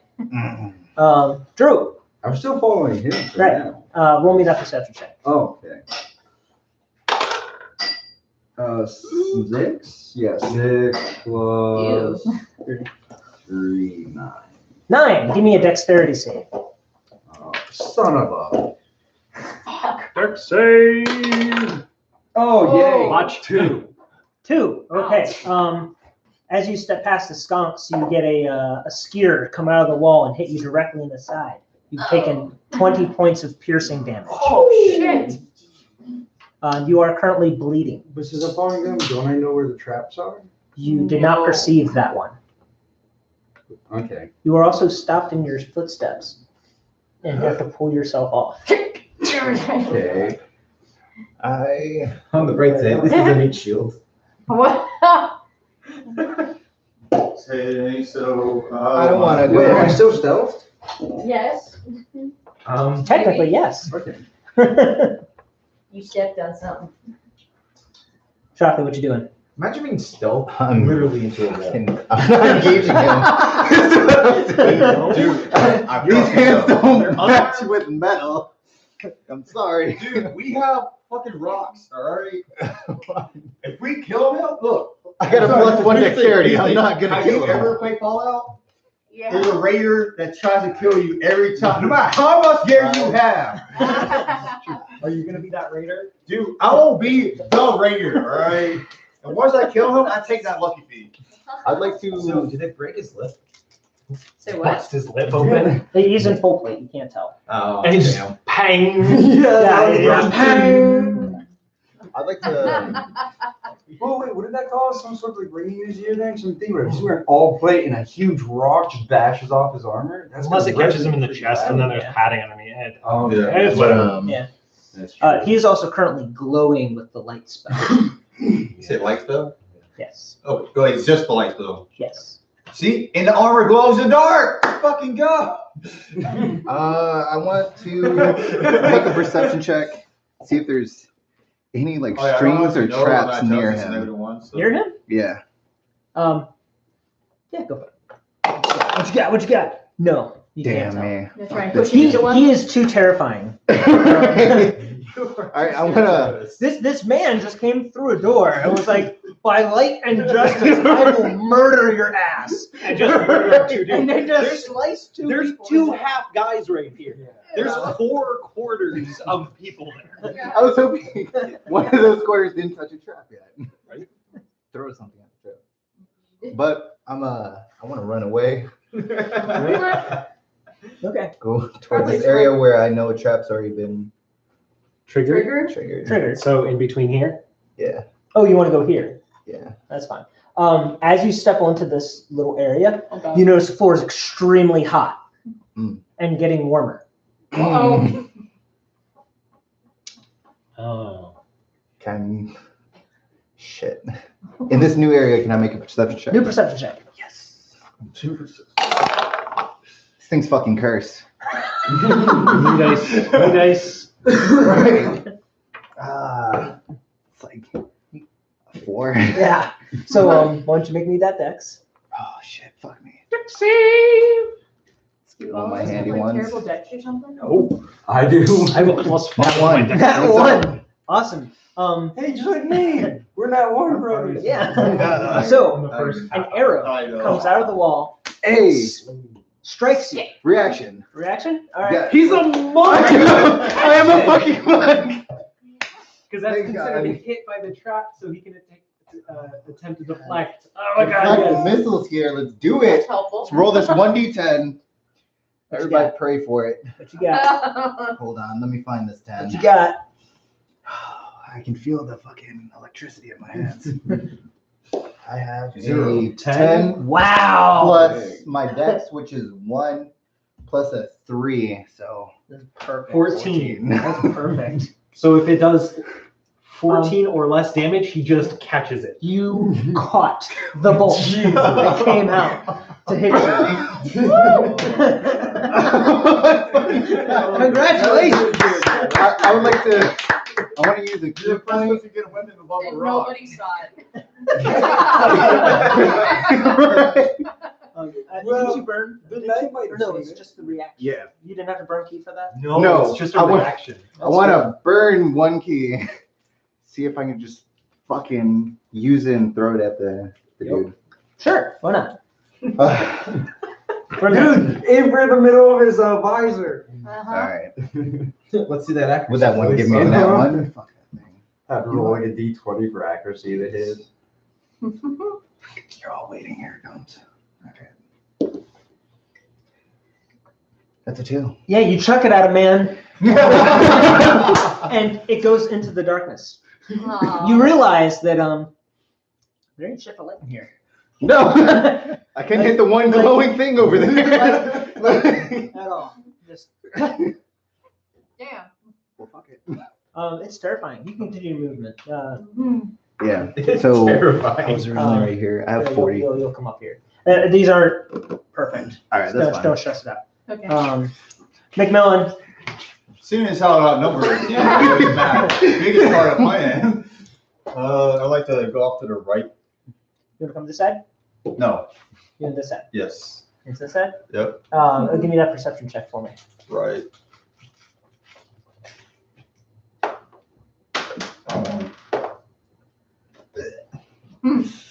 Drew, I'm still following him for Right. now. roll me that perception check. Oh, okay. 6? Yeah, 6 plus 3, 9. 9. Give me a dexterity save. Oh, son of a. Dark save. Oh, yay. Watch 2. 2. Okay. As you step past the skunks, you get a skier come out of the wall and hit you directly in the side. You've taken 20 points of piercing damage. Oh, shit. You are currently bleeding. But since I'm following them, don't I know where the traps are? You did not No. perceive that one. Okay. You are also stopped in your footsteps and you have to pull yourself off. Okay. On the bright side, this is a neat shield. What? Hey, so I don't wanna Wait, am I go. still stealthed? Yes. Technically, yes. Okay. You stepped on something. Chocolate, what you doing? Imagine being stealth I'm literally into a wall. I'm not engaging him. Dude, I These hands promise don't match with metal. I'm sorry. Dude, we have fucking rocks, alright? If we kill him, look. I got a +1 dexterity. I'm not gonna Have kill you him. ever played Fallout? Yeah. There's a raider that tries to kill you every time, no matter how much gear you have. Are you going to be that raider? Dude, I will be the raider, alright? And once I kill him, I take that lucky feat. I'd like to. So, did it break his lip? Say what? Bust his lip open. He's in full plate, you can't tell. Oh, And he just damn. pang. I'd like to. Oh wait, what did that cause? Some sort of like ringing in his ear thing? Something where he's wearing all plate and a huge rock just bashes off his armor? That's Unless it gonna catches him in the pretty chest bad. and then there's Yeah. padding underneath it. Oh Yeah. It's But, Yeah. That's true. He is also currently glowing with the light spell. You say light spell? Yes. Oh, go ahead, it's just the light spell. Yes. See, and the armor glows in the dark. Let's fucking go. I want to make a perception check. See if there's any like Oh, yeah, I don't strings or actually know traps about near Telson's him. negative one, so- Near him? Yeah. Yeah, go for it. What you got? What you got? No. You Damn can't me. Gonna try and push you He, into one. he is too terrifying. All right, I'm gonna. This man just came through a door and was like, by light and justice, I will murder your ass. And just murder 2 dudes. And then just slice 2 There's people 2 in half. half guys right here. There's 4 quarters of people there. I was hoping one of those quarters didn't touch a trap yet. Right. Throw something at the trap. But I want to run away. Okay. Go towards this area where I know a trap's already been Triggered. triggered. Triggered. So in between here. Yeah. Oh, you want to go here? Yeah. That's fine. As you step onto this little area, Okay. you notice the floor is extremely hot Mm. and getting warmer. Uh-oh. Oh. Shit. In this new area, can I make a perception check? New perception check. Yes. This thing's fucking cursed. New dice. Right. It's like a 4. Yeah. So why don't you make me that dex? Oh shit, fuck me. Dixie. Let's get one of my Doesn't handy like ones. terrible dex or something? Oh, I do. I have a +5. That one. That one. Awesome. Hey, just like me. We're not Warner Brothers. Yeah. So On the first. an arrow I know. comes out of the wall, Hey, strikes you. reaction. Reaction? All right. Yeah. He's a monk. I am a fucking monk. Because that's Thank considered a God. hit by the trap, so he can attempt to deflect. Oh my god, Fucking yes. missiles here. Let's do That's it. helpful. Let's roll this 1d10. What you Everybody got? pray for it. What you got? Hold on, let me find this 10. What you got? I can feel the fucking electricity in my hands. I have Zero. a 10 Wow. plus my dex, which is 1 plus a 3, so That's perfect. 14. That's perfect. So if it does 14 or less damage, he just catches it. You caught the bolt that came out to hit you. Congratulations. I would like to. I want to use a key point. to get a weapon above And nobody saw it. Did you burn? The knight might Or no, have it's seen it. just the reaction. Yeah. You didn't have to burn key for that? No, it's just I a want- reaction. I want to burn one key. See if I can just fucking use it and throw it at the dude. Sure, why not? Uh, Dude, Aim for the middle of his visor. all Uh-huh. right. Let's see that accuracy. Would that one give me a nat one? Fuck that thing. Have to roll like a d20 for accuracy to hit. You're all waiting. Here it comes. Okay. That's a 2. yeah, you chuck it at a man, and it goes into the darkness. Aw. You realize that there ain't shit for light in here. No, I couldn't hit the one glowing thing over there. At all. Just Damn. Well, fuck it. it's terrifying. You continue your movement. Yeah. So I Terrifying. was originally right here. I have 40. You'll come up here. These aren't perfect. All right, Don't, that's fine. don't stress it out. Okay. McMillan, Seeing as how outnumbered, yeah, really mad. Biggest part of my end. I'd like to go off to the right. you want to come this side? No. You want this side? Yes. It's this side? Yep. Give me that perception check for me. Right.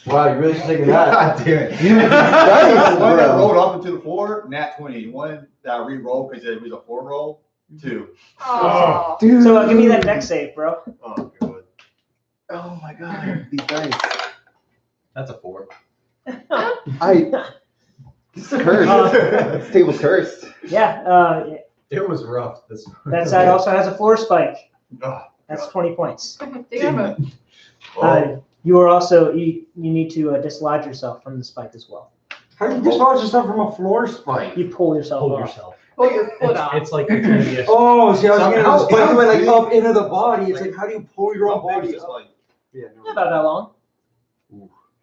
Wow, you really should take that. God damn it. Nice, One that bro. rolled off into the floor, nat 20. One that I re-rolled because it was a 4 roll, 2. Aw. Dude. So give me that deck save, bro. Oh, good. Oh my god, these dice. That's a 4. It's cursed. This table's cursed. Yeah, It was rough. This that side also has a floor spike. Oh, That's 20 points. Damn it. You are also, you need to dislodge yourself from the spike as well. How do you dislodge yourself from a floor spike? You pull yourself Hold off. yourself. Pull your foot off. It's like the previous. Oh, see, I was thinking How- the spike how went like big- up into the body. It's like, how do you pull your own How big body is this up? like? Yeah, Not about that long.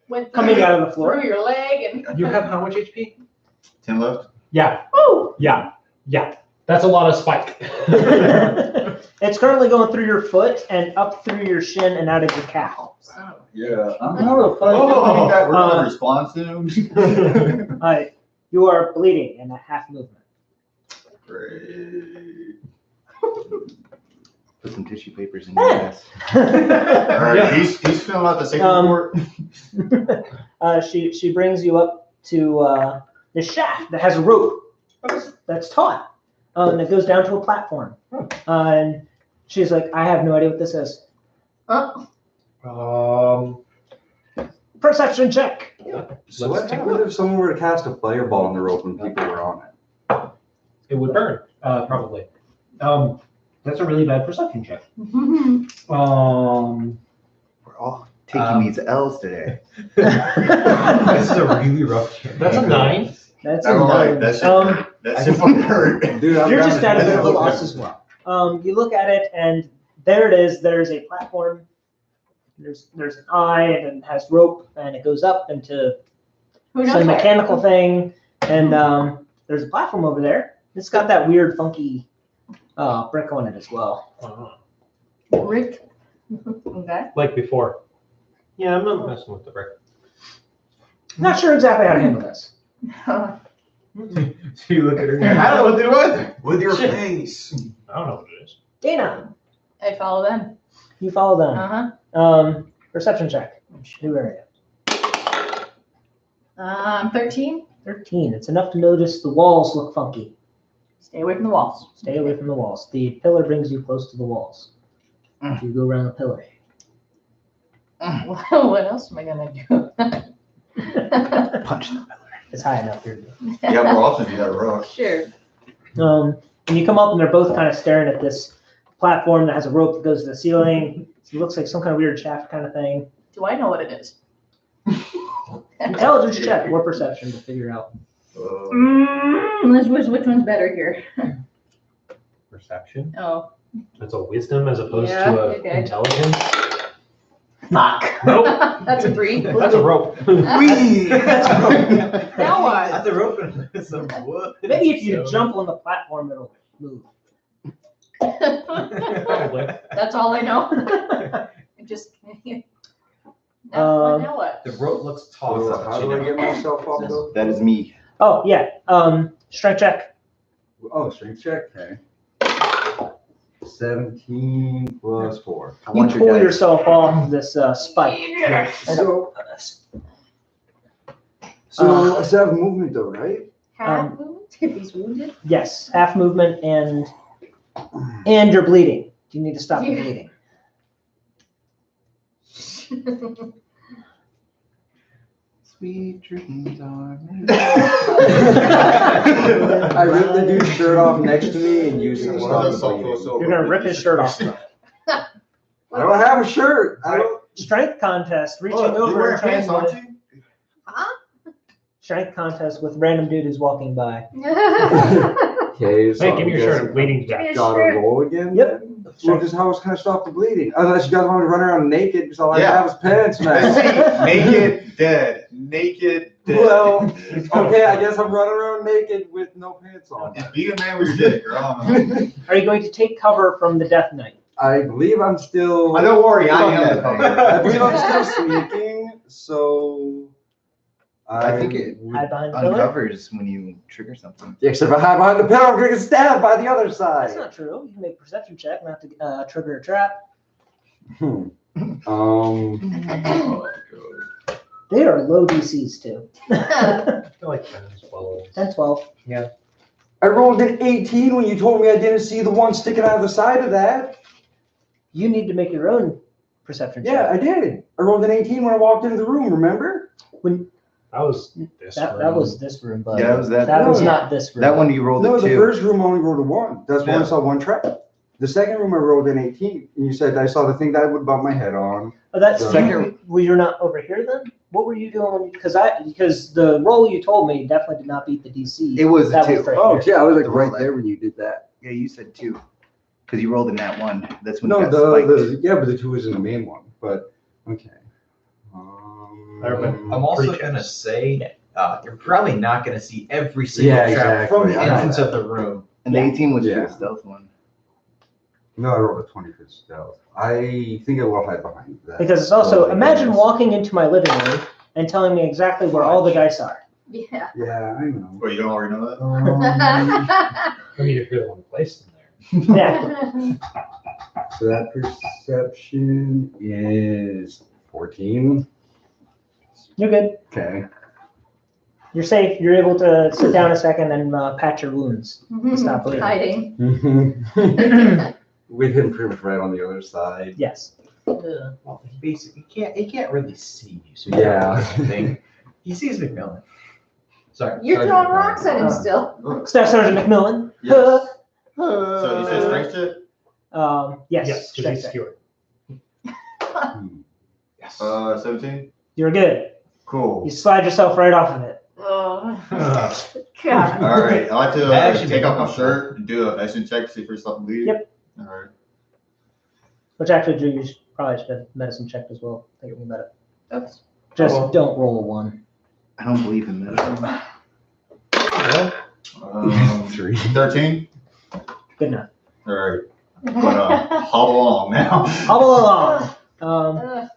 Went Coming through- out of the floor. Through your leg and. You have how much HP? 10 left? Yeah, Woo! yeah. That's a lot of spike. It's currently going through your foot and up through your shin and out of your calf. Yeah. I'm gonna fight. That we're gonna respond soon. You are bleeding in a half movement. Great. Put some tissue papers in your ass. All right, he's filling out the safety report. She brings you up to the shaft that has a rope that's taut. And it goes down to a platform. And she's like, I have no idea what this is. Perception check. So what happened if someone were to cast a fireball on the rope and people were on it? It would burn, probably. That's a really bad perception check. We're all taking these L's today. This is a really rough game. That's a 9. That's I don't like annoying. that shit. That shit fucking hurt. Dude, I'm You're down just to at a do bit of a that. loss as well. You look at it, and there it is. There's a platform. There's an eye, and it has rope, and it goes up into Who knows some where? mechanical thing. And there's a platform over there. It's got that weird, funky brick on it as well. Rick. Okay. Like before. Yeah, I'm not messing with the brick. Not sure exactly how to handle this. You look at her. I don't know what to do with it. With your face. I don't know what it is. Dana, I follow them. you follow them. Uh-huh. Perception check. New area. 13. 13. It's enough to notice the walls look funky. Stay away from the walls. Stay away from the walls. The pillar brings you close to the walls. You go around the pillar. What else am I gonna do? Punch the pillar. It's high enough here. You have more options. You got a rock. Sure. And you come up and they're both kind of staring at this platform that has a rope that goes to the ceiling. It looks like some kind of weird shaft kind of thing. Do I know what it is? Intelligence check or perception to figure out. Which one's better here? Perception. Oh. That's a wisdom as opposed Yeah, to a okay. intelligence. Fuck. Nope. That's a 3. That's a rope. Wee! Now what? That's a rope and some wood. Maybe if you jump on the platform, it'll move. Probably. That's all I know. Just. Now what? The rope looks tall. So how do I get myself off though? That is me. Oh, yeah. Strength check. Oh, strength check. Okay. 17 plus 4. I You want pull your dice. yourself off this spike. So I still have movement though, right? Half movement if he's wounded. Yes, half movement and you're bleeding. You need to stop the Yeah. bleeding. Sweet dreams are I ripped the dude's shirt off next to me and used it to stop the bleeding. You're gonna rip his shirt off. I don't have a shirt. I don't. Strength contest, reaching Oh, you're over wearing and trying pants, aren't to. you? Strength contest with random dude who's walking by. Okay, so Hey, give me your I guess shirt. I'm bleeding to death. Give me Gotta Shirt. roll again? Yep. So just how I was gonna stop the bleeding. Unless you guys want me to run around naked, because all I Yeah. have is pants, man. Naked, dead. Naked, dead. Well, okay, I guess I'm running around naked with no pants on. Just be a man with your dick, girl. I don't know. Are you going to take cover from the Death Knight? I believe I'm still. Oh, don't worry, I am the I believe I'm cover. still sneaking, so. I think it Hide behind the pillar? uncovers when you trigger something. Yeah, except if I hide behind the pillar, I'm gonna get stabbed by the other That's side. not true. You can make a perception check not to trigger a trap. Hmm. They are low DCs too. I feel like 10 is 12. 10, 12. I rolled an 18 when you told me I didn't see the one sticking out of the side of that. You need to make your own perception check. Yeah, I did. I rolled an 18 when I walked into the room, remember? That was this That room. was this room, but Yeah, that was that. that was No. not this room. That one you rolled No, a the 2. first room only rolled a 1. That's when I Yeah. saw one trap. The second room I rolled an 18, and you said I saw the thing that I would bump my head on. Oh, that's Second- Were you not over here then? What were you doing? Because the roll you told me definitely did not beat the DC. It was a that 2. was right Oh, here. yeah, I was like The right roll there when you did that. Yeah, you said 2. Because you rolled in that one. That's when No, you got spiked. yeah, but the 2 was in the main one. But okay. I'm also gonna say, you're probably not gonna see every single Yeah, trap from the exactly. I know entrance that. of the room. And the 18 was Yeah. the stealth one. No, I rolled a 20 for stealth. I think I will hide behind that. Because it's also, Oh, imagine goodness. walking into my living room and telling me exactly where all the dice are. Yeah. Yeah, I know. Well, you don't already know that? I mean, if you're the one placed in there. Yeah. So that perception is 14. You're good. Okay. You're safe. You're able to sit down a second and pat your wounds. Stop bleeding. Hiding. With him pretty much right on the other side. Yes. Well, he basically he can't really see you. So Yeah. Thing. He sees McMillan. Sorry. You're Sergeant throwing McMillan. rocks at him still. Staff Sergeant McMillan. Yes. So you said strength check? Yes. Yes, because straight he's check. skewered. Yes. 17? You're good. Cool. You slide yourself right off of it. Oh, Uh, God. All right, I like to That actually take makes off my sense. shirt and do a medicine check to see if there's something bleeding. Yep. All right. Which actually, Drew, you probably should have medicine checked as well, thinking about it. Oops. Just Oh, well. don't roll a 1. I don't believe in medicine. 13. Good enough. All right. Hobble along now. Hobble along. Ugh,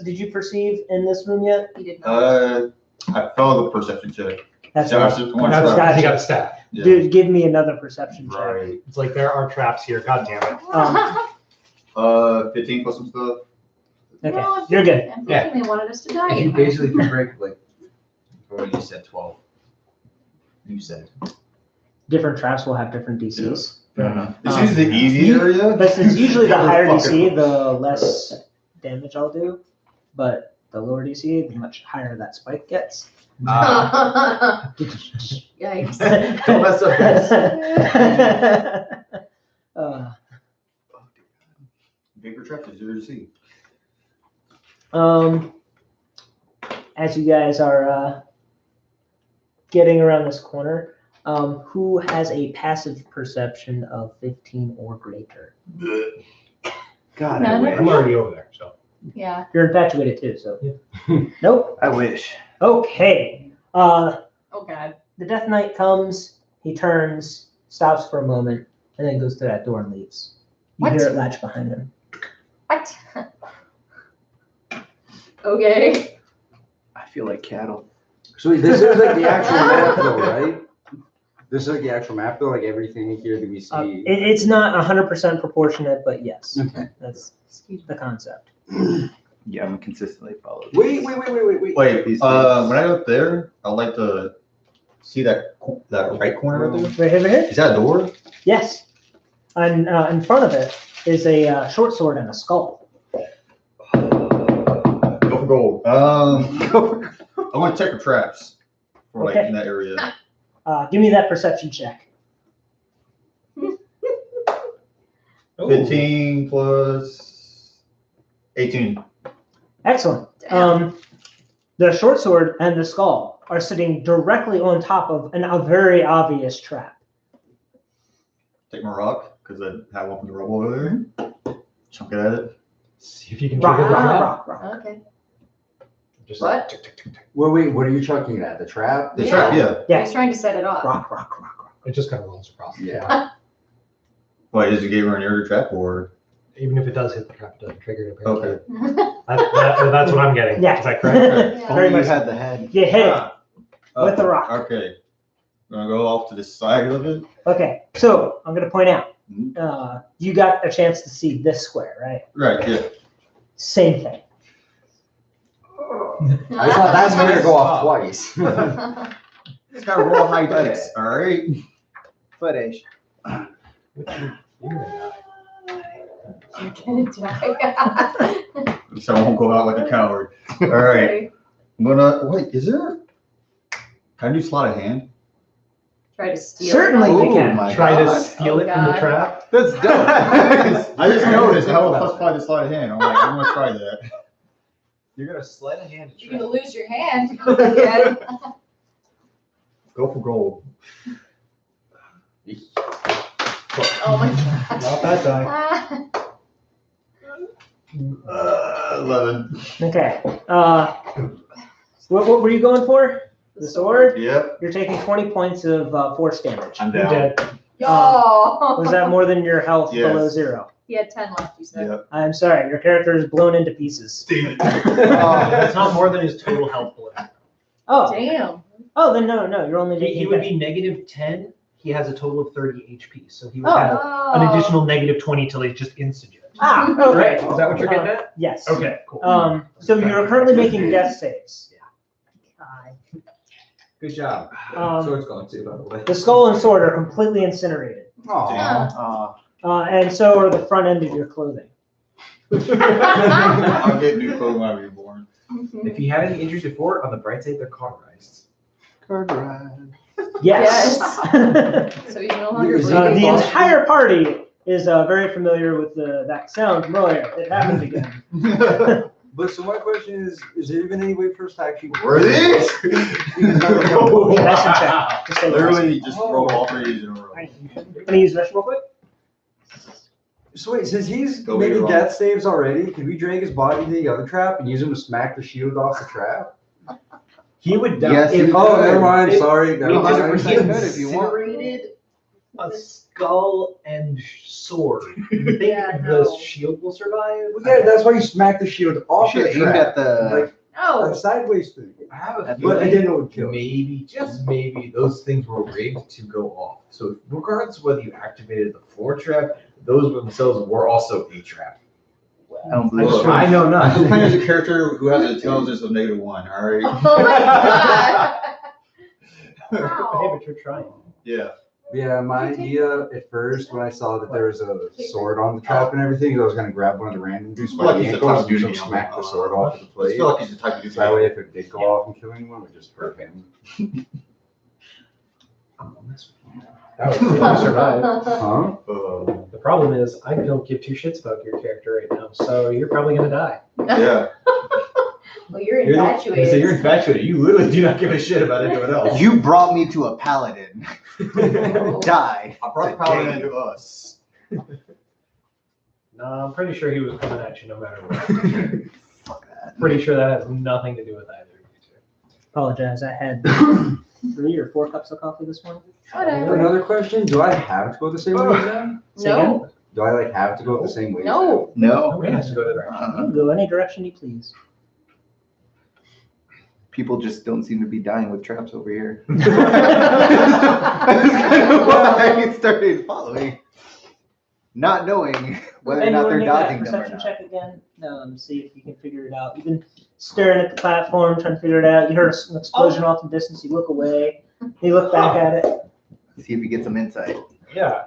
Did you perceive in this room yet? he did not. I failed the perception check. That's So I right. should point That was out- gotcha. He got a staff. Yeah. Dude, give me another perception check. Right. It's like there are traps here. God damn it. 15 plus some stuff. Okay, No, you're good. Unfortunately, they wanted us to die. You basically can break like. Or you said 12. You said. Different traps will have different DCs. This is the easy area. But it's usually the higher Fucking- DC, the less damage I'll do. But the lower DC, the much higher that spike gets. Yikes. Don't mess up Bigger traps is easier to see. As you guys are getting around this corner, who has a passive perception of 15 or greater? God, No, I no. wish. I'm already over there, so. Yeah. You're infatuated too, so. Nope. I wish. Okay. Oh, God. The Death Knight comes, he turns, stops for a moment, and then goes through that door and leaves. You What? hear it latch behind him. What? Okay. I feel like cattle. So wait, this is like the actual map though, right? This is like the actual map though, like everything here that we see. It's not 100% proportionate, but yes. Okay. That's the concept. Yeah, I'm consistently followed. Wait, when I go up there, I'd like to see that right corner right there. Right over here? Is that a door? Yes. And in front of it is a short sword and a skull. Go for gold. I want to check for traps for like Okay. in that area. Give me that perception check. 15 plus 18. Excellent. Damn. The short sword and the skull are sitting directly on top of a very obvious trap. Take my rock because I have one from the rubble over there. Chunk it at it. See if you can Rock, trigger the rock, trap. rock, rock. Okay. Just What? like tick, tick, tick, tick. Wait, what are you chucking at? The trap? The Yeah. trap, yeah. Yeah. He's trying to set it off. Rock, rock, rock, rock. It just kind of rolls across. Yeah. Wait, is it getting near the trap or? Even if it does hit the trap, it doesn't trigger it. Apparently. Okay. That's what I'm getting. Yeah. Is that correct? Yeah. Very much. had the head. You hit it Ah. with the rock. Okay. Gonna go off to the side of it. Okay, so I'm going to point out, Mhm. you got a chance to see this square, right? Right, yeah. Same thing. I thought that's going to go off twice. It's gotta roll high dice, all right? Footage. You're gonna die. So I won't go out like a coward. All right. Okay. I'm gonna, wait, is there, can I do slide of hand? Try to steal. Certainly it. you can. Try to God. steal Oh, it from the God. trap. That's dope. I just noticed how a plus 5 to slide of hand. I'm like, I'm gonna try that. You're gonna sleight of hand. You're gonna lose your hand. Okay. Go for gold. Oh my God. Not that die. Ah. 11. Okay. What were you going for? The sword? Yep, You're taking 20 points of force damage. I'm You're down. dead. Yo. Was that more than your health Yes. below 0? He had 10 left, you said. Yep. I'm sorry, your character is blown into pieces. That's not more than his total health below. Oh, Damn. then no, you're only He making would that. be negative 10. He has a total of 30 HP, so he would have an Oh. additional negative 20 till he's just insta-jet. Ah, okay. Is that what you're getting at? Yes. Okay, cool. So you're currently making death saves. Good job. Um, Sword's gone too, by the way. The skull and sword are completely incinerated. Aw. And so are the front end of your clothing. I'll get new clothes when I'm reborn. If you had any injuries before, on the bright side, they're cauterized. Card ride. Yes. So he's no longer Is The bleeding. entire party is very familiar with that sound. Familiar. It happened again. But so my question is there even any way for us to actually? Worthy? Medicine check. Just say Literally just roll all 3 in a row. Can I use medicine real quick? So wait, since he's Go making wrong. death saves already, can we drag his body to the other trap and use him to smack the shield off the trap? He would die. Yes, you Oh, could. never mind. Sorry. You Never mind. 100% could if you want. Incinerated a skull and sword. You think Yeah, the no. shield will survive? Well, yeah, that's why you smack the shield You off should the aim trap. at the. Like Oh, a sideways thing. I have a But But I feeling didn't know it would kill. maybe, just maybe, those things were rigged to go off. So regardless of whether you activated the floor trap, those themselves were also a trap. I don't believe Look, it. I know not. I'm playing as a character who has an intelligence of -1, alright? oh my god. Hey, Wow. but you're trying. Yeah. Yeah, my idea at first when I saw that there was a sword on the trap and everything, I was gonna grab one of the random dudes by Like the he's a ankles top and use duty him on smack the- the sword off of the I plate. feel like he's the type of dude. So that way if it did go off and kill anyone, it would just hurt him. That would probably survive. Huh? The problem is, I don't give 2 shits about your character right now, so you're probably gonna die. Yeah. Well, you're So you're infatuated. infatuated. You literally do not give a shit about anyone else. You brought me to a paladin. Die. I brought the power into us. No, I'm pretty sure he was coming at you no matter what. Fuck that. Pretty sure that has nothing to do with either of you two. Apologize. I had 3 or 4 cups of coffee this morning. Whatever. Another question, do I have to go the same way as them? No, Do I like have to go the same way as no. No. Nobody has to go to the right. You Uh-uh. can go any direction you please. People just don't seem to be dying with traps over here. That's kind of why I started following. Not knowing whether or not Anyone they're make that dodging them or perception not. check again? See if you can figure it out. You've been staring at the platform, trying to figure it out. You heard an explosion off in the distance. You look away. You look back at it. See if you get some insight. Yeah.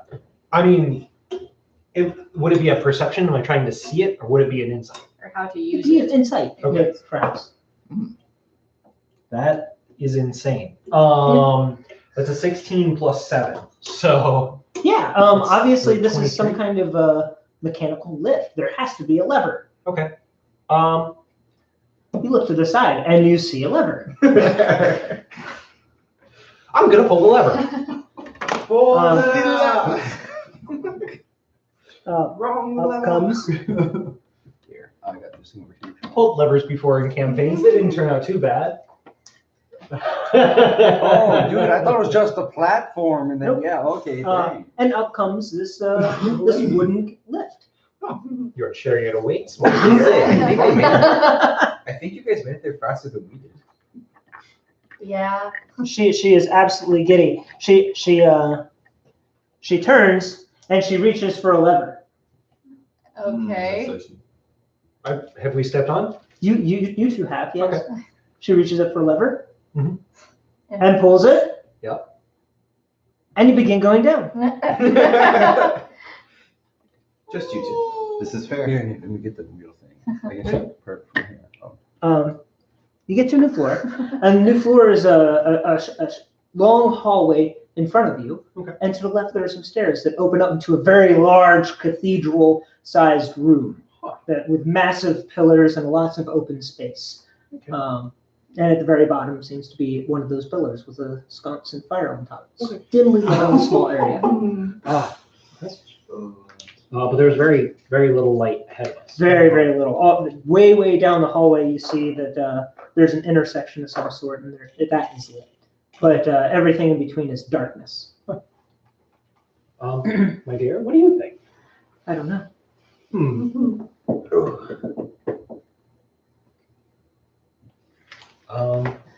I mean, would it be a perception? Am I trying to see it, or would it be an insight? Or how to You use can use it. insight Okay. with traps. That is insane. That's a 16 plus 7. So Yeah. It's Obviously, like this is some 23. kind of mechanical lift. There has to be a lever. okay. You look to the side and you see a lever. I'm gonna pull the lever. Wrong Up comes. Here, I got this thing over here. Pulled levers before in campaigns. They didn't turn out too bad. Oh, dude, I thought it was just a platform, and then Nope. yeah, okay, Uh, dang. and up comes this this wooden lift. You're sharing it a weight. I think you guys made it there faster than we did. Yeah. She is absolutely giddy. She turns and she reaches for a lever. Okay. Have we stepped on? You two have, yes. Okay. She reaches up for a lever Mhm. and pulls it. Yep. And you begin going down. Just you two. This is fair. Here, let me get the real thing. I guess it's perfect from here. Oh. You get to a new floor, and the new floor is a long hallway in front of you. Okay. And to the left, there are some stairs that open up into a very large cathedral-sized room that with massive pillars and lots of open space. Okay. And at the very bottom seems to be one of those pillars with a sconce and fire on top. It's dimly lit on a small area. But there's very, very little light ahead of us. Very, very little. Way, way down the hallway, you see that there's an intersection of some sort, and that is lit. But everything in between is darkness. My dear, what do you think? I don't know.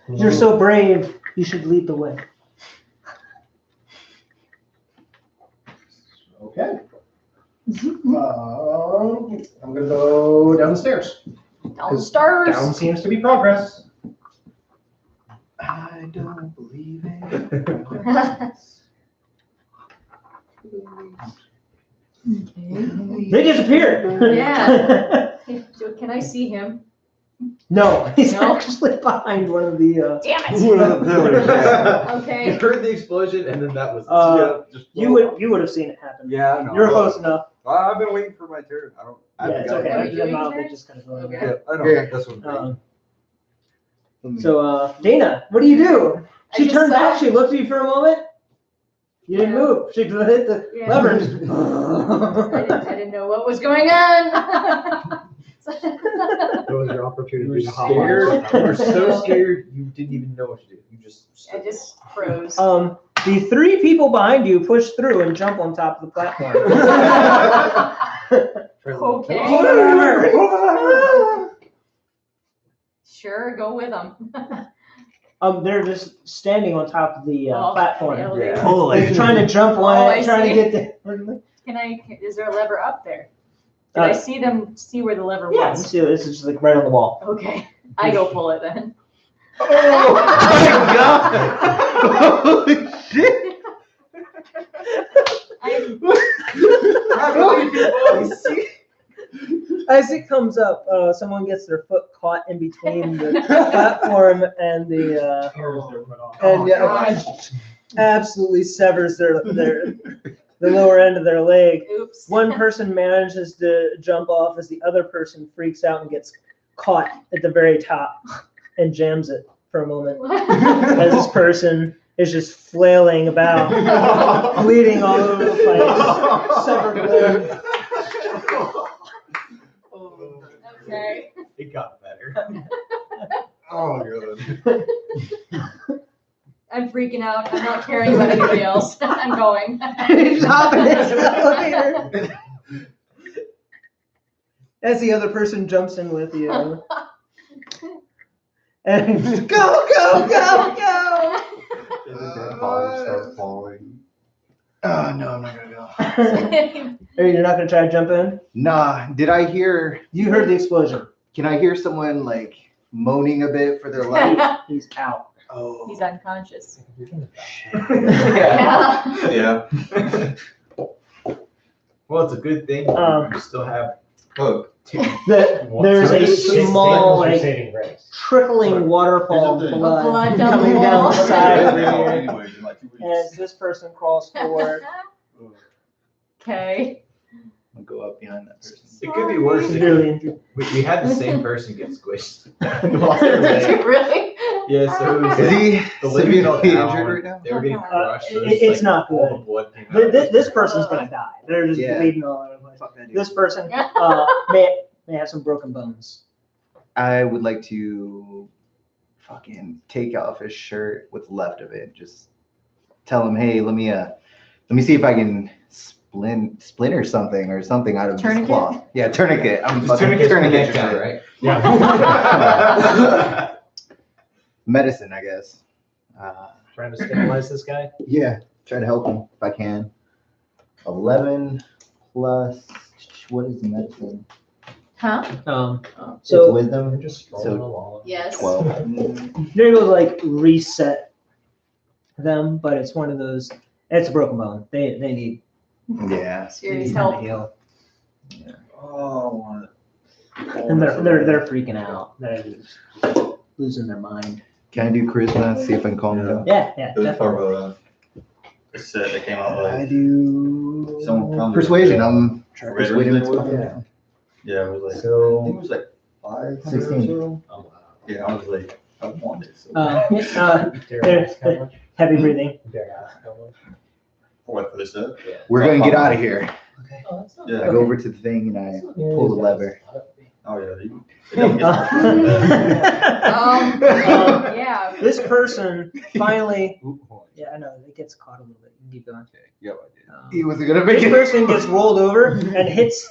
You're so brave. You should lead the way. Okay. I'm gonna go down the stairs. Down the stars. Down seems to be progress. I don't believe it. They disappeared. Yeah. Can I see him? No, he's No? actually behind one of the. Damn One of the pillars, yeah. You Okay. heard the explosion, and then that was You would have seen it happen. Yeah, I know. You're close enough. I've been waiting for my turn. I Yeah, haven't it's got okay. it. Are you doing They yours? just kind of go Okay. Yeah, I know. Yeah. That's what I'm doing. So, Dana, what do you do? I She just turned saw- back, she looked at you for a moment. You didn't Yeah. move. She hit the Yeah. lever and I didn't know what was going on. That was your opportunity You were to hop scared. on. You were so scared you didn't even know what to do. You just I just froze. The three people behind you push through and jump on top of the platform. Okay. Pull the lever. Sure, go with them. They're just standing on top of the Oh, platform. the elevator. They're trying to jump on Oh, it, I trying see. to get there. Is there a lever up there? Did I see where the lever Yeah, you was? see, this is just like right on the wall. Okay, I go pull it then. Oh my god! Holy shit! As it comes up, someone gets their foot caught in between the platform and the Oh, yeah, gosh. absolutely severs the lower end of their leg. Oops. One person manages to jump off as the other person freaks out and gets caught at the very top and jams it for a moment. As this person is just flailing about, bleeding all over the place, severed limb. Okay. it got better. Oh god. I'm freaking out. I'm not caring about anybody else. I'm going. Hopping into the elevator. As the other person jumps in with you. And go, go, go, go! The dead bodies start falling. Oh no, I'm not gonna go. You're not gonna try to jump in? Nah, did I hear? You heard the explosion. Can I hear someone like moaning a bit for their life? He's out. Oh. He's unconscious. Yeah. Yeah. Well, it's a good thing you still have Look. There's a small, like, saving grace. trickling waterfall of Here's the thing. blood Blood down coming the down wall. the side over here. Anyways, in like 2 weeks. As this person crawls forward. Okay. I'll go up behind that person. It could be worse. He's really injured. We had the same person get squished. Did you really? Yeah, so it was Is he the living severely down, injured right now? They were getting crushed. so It's not all good. the blood came out. This person's gonna die. They're just Yeah. bleeding all over the place. Fuck that dude. This person may have some broken bones. I would like to fucking take off his shirt, what's left of it. Just tell him, hey, let me see if I can splinter something or something out of this Tourniquet? cloth. Yeah, tourniquet. I'm Just fucking tourniquets from the tourniquet neck down, shit. right? Yeah. Medicine, I guess. Trying to stabilize this guy. Yeah, try to help him if I can. 11 plus, what is medicine? Huh? It's So wisdom. Just So- strolling along. Yes. 12. you're able to like reset them, but it's one of those. It's a broken bone. They need Yeah. Serious time help. to heal, Oh, and they're freaking out. They're just losing their mind. can I do charisma? See if I can calm him down. Yeah, It was definitely. part of a set that came out I like do Someone found persuasion. it. I'm Red persuading him to Ring calm thing? down. yeah, it was like I think So it was like 500 or 16. so. Yeah, I was like I wanted so Heavy breathing. for this stuff. we're gonna get out of here. I Yeah. go over to the thing and I pull the lever. Oh yeah. Yeah. This person finally. Yeah, I know it gets caught a little bit. You keep going. Yep, I did. He wasn't gonna make This it. person gets rolled over and hits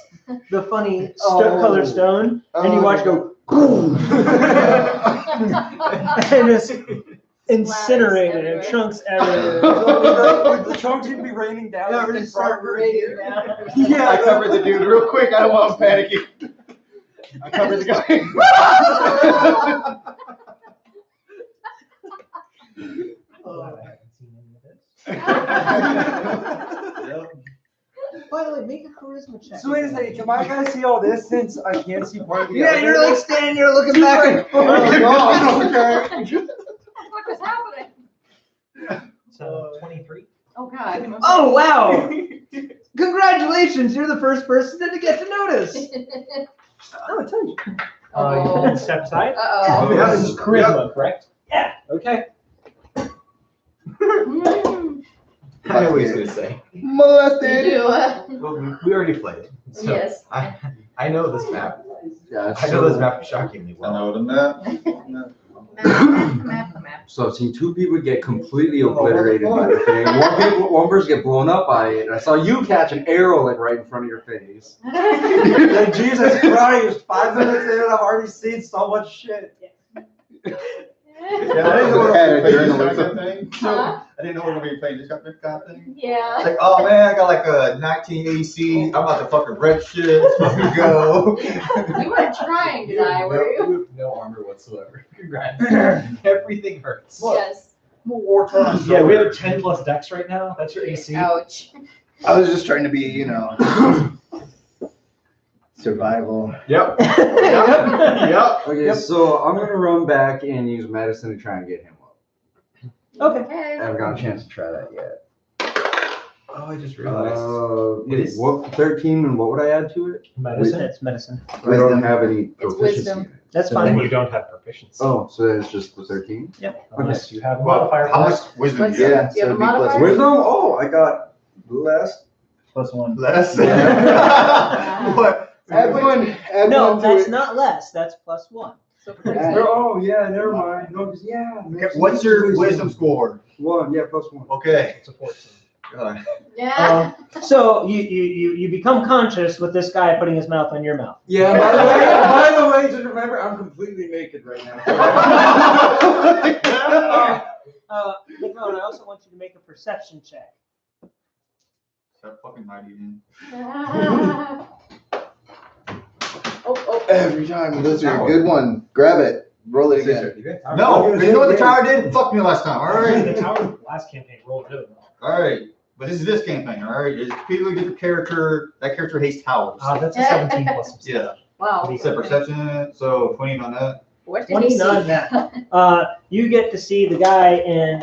the funny color stone, and you watch go boom, and just incinerated and chunks everywhere. Would the chunks would be raining down? Yeah, we're just start raining down. Yeah, I covered the dude real quick. I don't want him panicking. I covered the guy. By the way, make a charisma check. So wait a second, can my guy see all this since I can't see part of the Yeah, you're like standing there looking back and forth. What the fuck is happening? So 23. Oh God. Oh wow! Congratulations, you're the first person to get to notice. Oh, I tell you. You can step aside. Uh-oh. We have This is charisma, correct? Yeah. Okay. Mm, I know what he's gonna say. you Molested. do. Well, we already played. So Yes. I know this map. Yeah, I know this map shockingly I well. know the map. Map. So I've seen two people get completely obliterated by the thing. One person get blown up by it. And I saw you catch an arrow like right in front of your face. Like, Jesus Christ, 5 minutes in, I've already seen so much shit. Yeah, I didn't know what I was During playing the this kind of thing. Huh? I didn't know we were gonna be playing this kind of thing. Yeah. It's like, oh man, I got like a 1980. I'm about to fucking wreck shit. Let's fucking go. You weren't trying to die, were you? No armor whatsoever. Congrats. Everything hurts. Yes. I'm a war torn. Yeah, we have a 10 plus dex right now. That's your AC. Ouch. I was just trying to be, you know, survival. Yep. Yep. Okay, so I'm gonna run back and use medicine to try and get him up. Okay. I haven't got a chance to try that yet. Oh, I just realized. Wait, is- what 13 and what would I add to it? Medicine. That's medicine. I don't have any It's proficiency wisdom. in it. That's And then fine. you don't have proficiency. Oh, so it's just the 13? Unless you have a Well, modifier. how plus. much wisdom do you Yeah, have? Do you have a so it'd be plus modifier? Wisdom? Oh, I got less. +1. Less. Yeah. What? Add one. Add No, one to that's it. not less. That's +1. So for Yeah. Oh, yeah, never mind. No, 'cause, yeah. Okay, what's your wisdom score? 1, yeah, +1. Okay. It's a 14. God. Yeah. So you become conscious with this guy putting his mouth on your mouth. Yeah, by the way, just remember, I'm completely naked right now. Nicole, I also want you to make a perception check. Stop fucking hiding Oh. Every time. Those are a good one. Grab it. Roll it again. in. No, you know what the tower did? Fuck me last time, The alright? tower last campaign rolled really well. Alright. But this is this campaign, alright? It's completely different character. That character hates towers. That's a 17 plus. some Yeah. Wow. It's a perception in it, so 20 on that. What did he 29 see? that. You get to see the guy in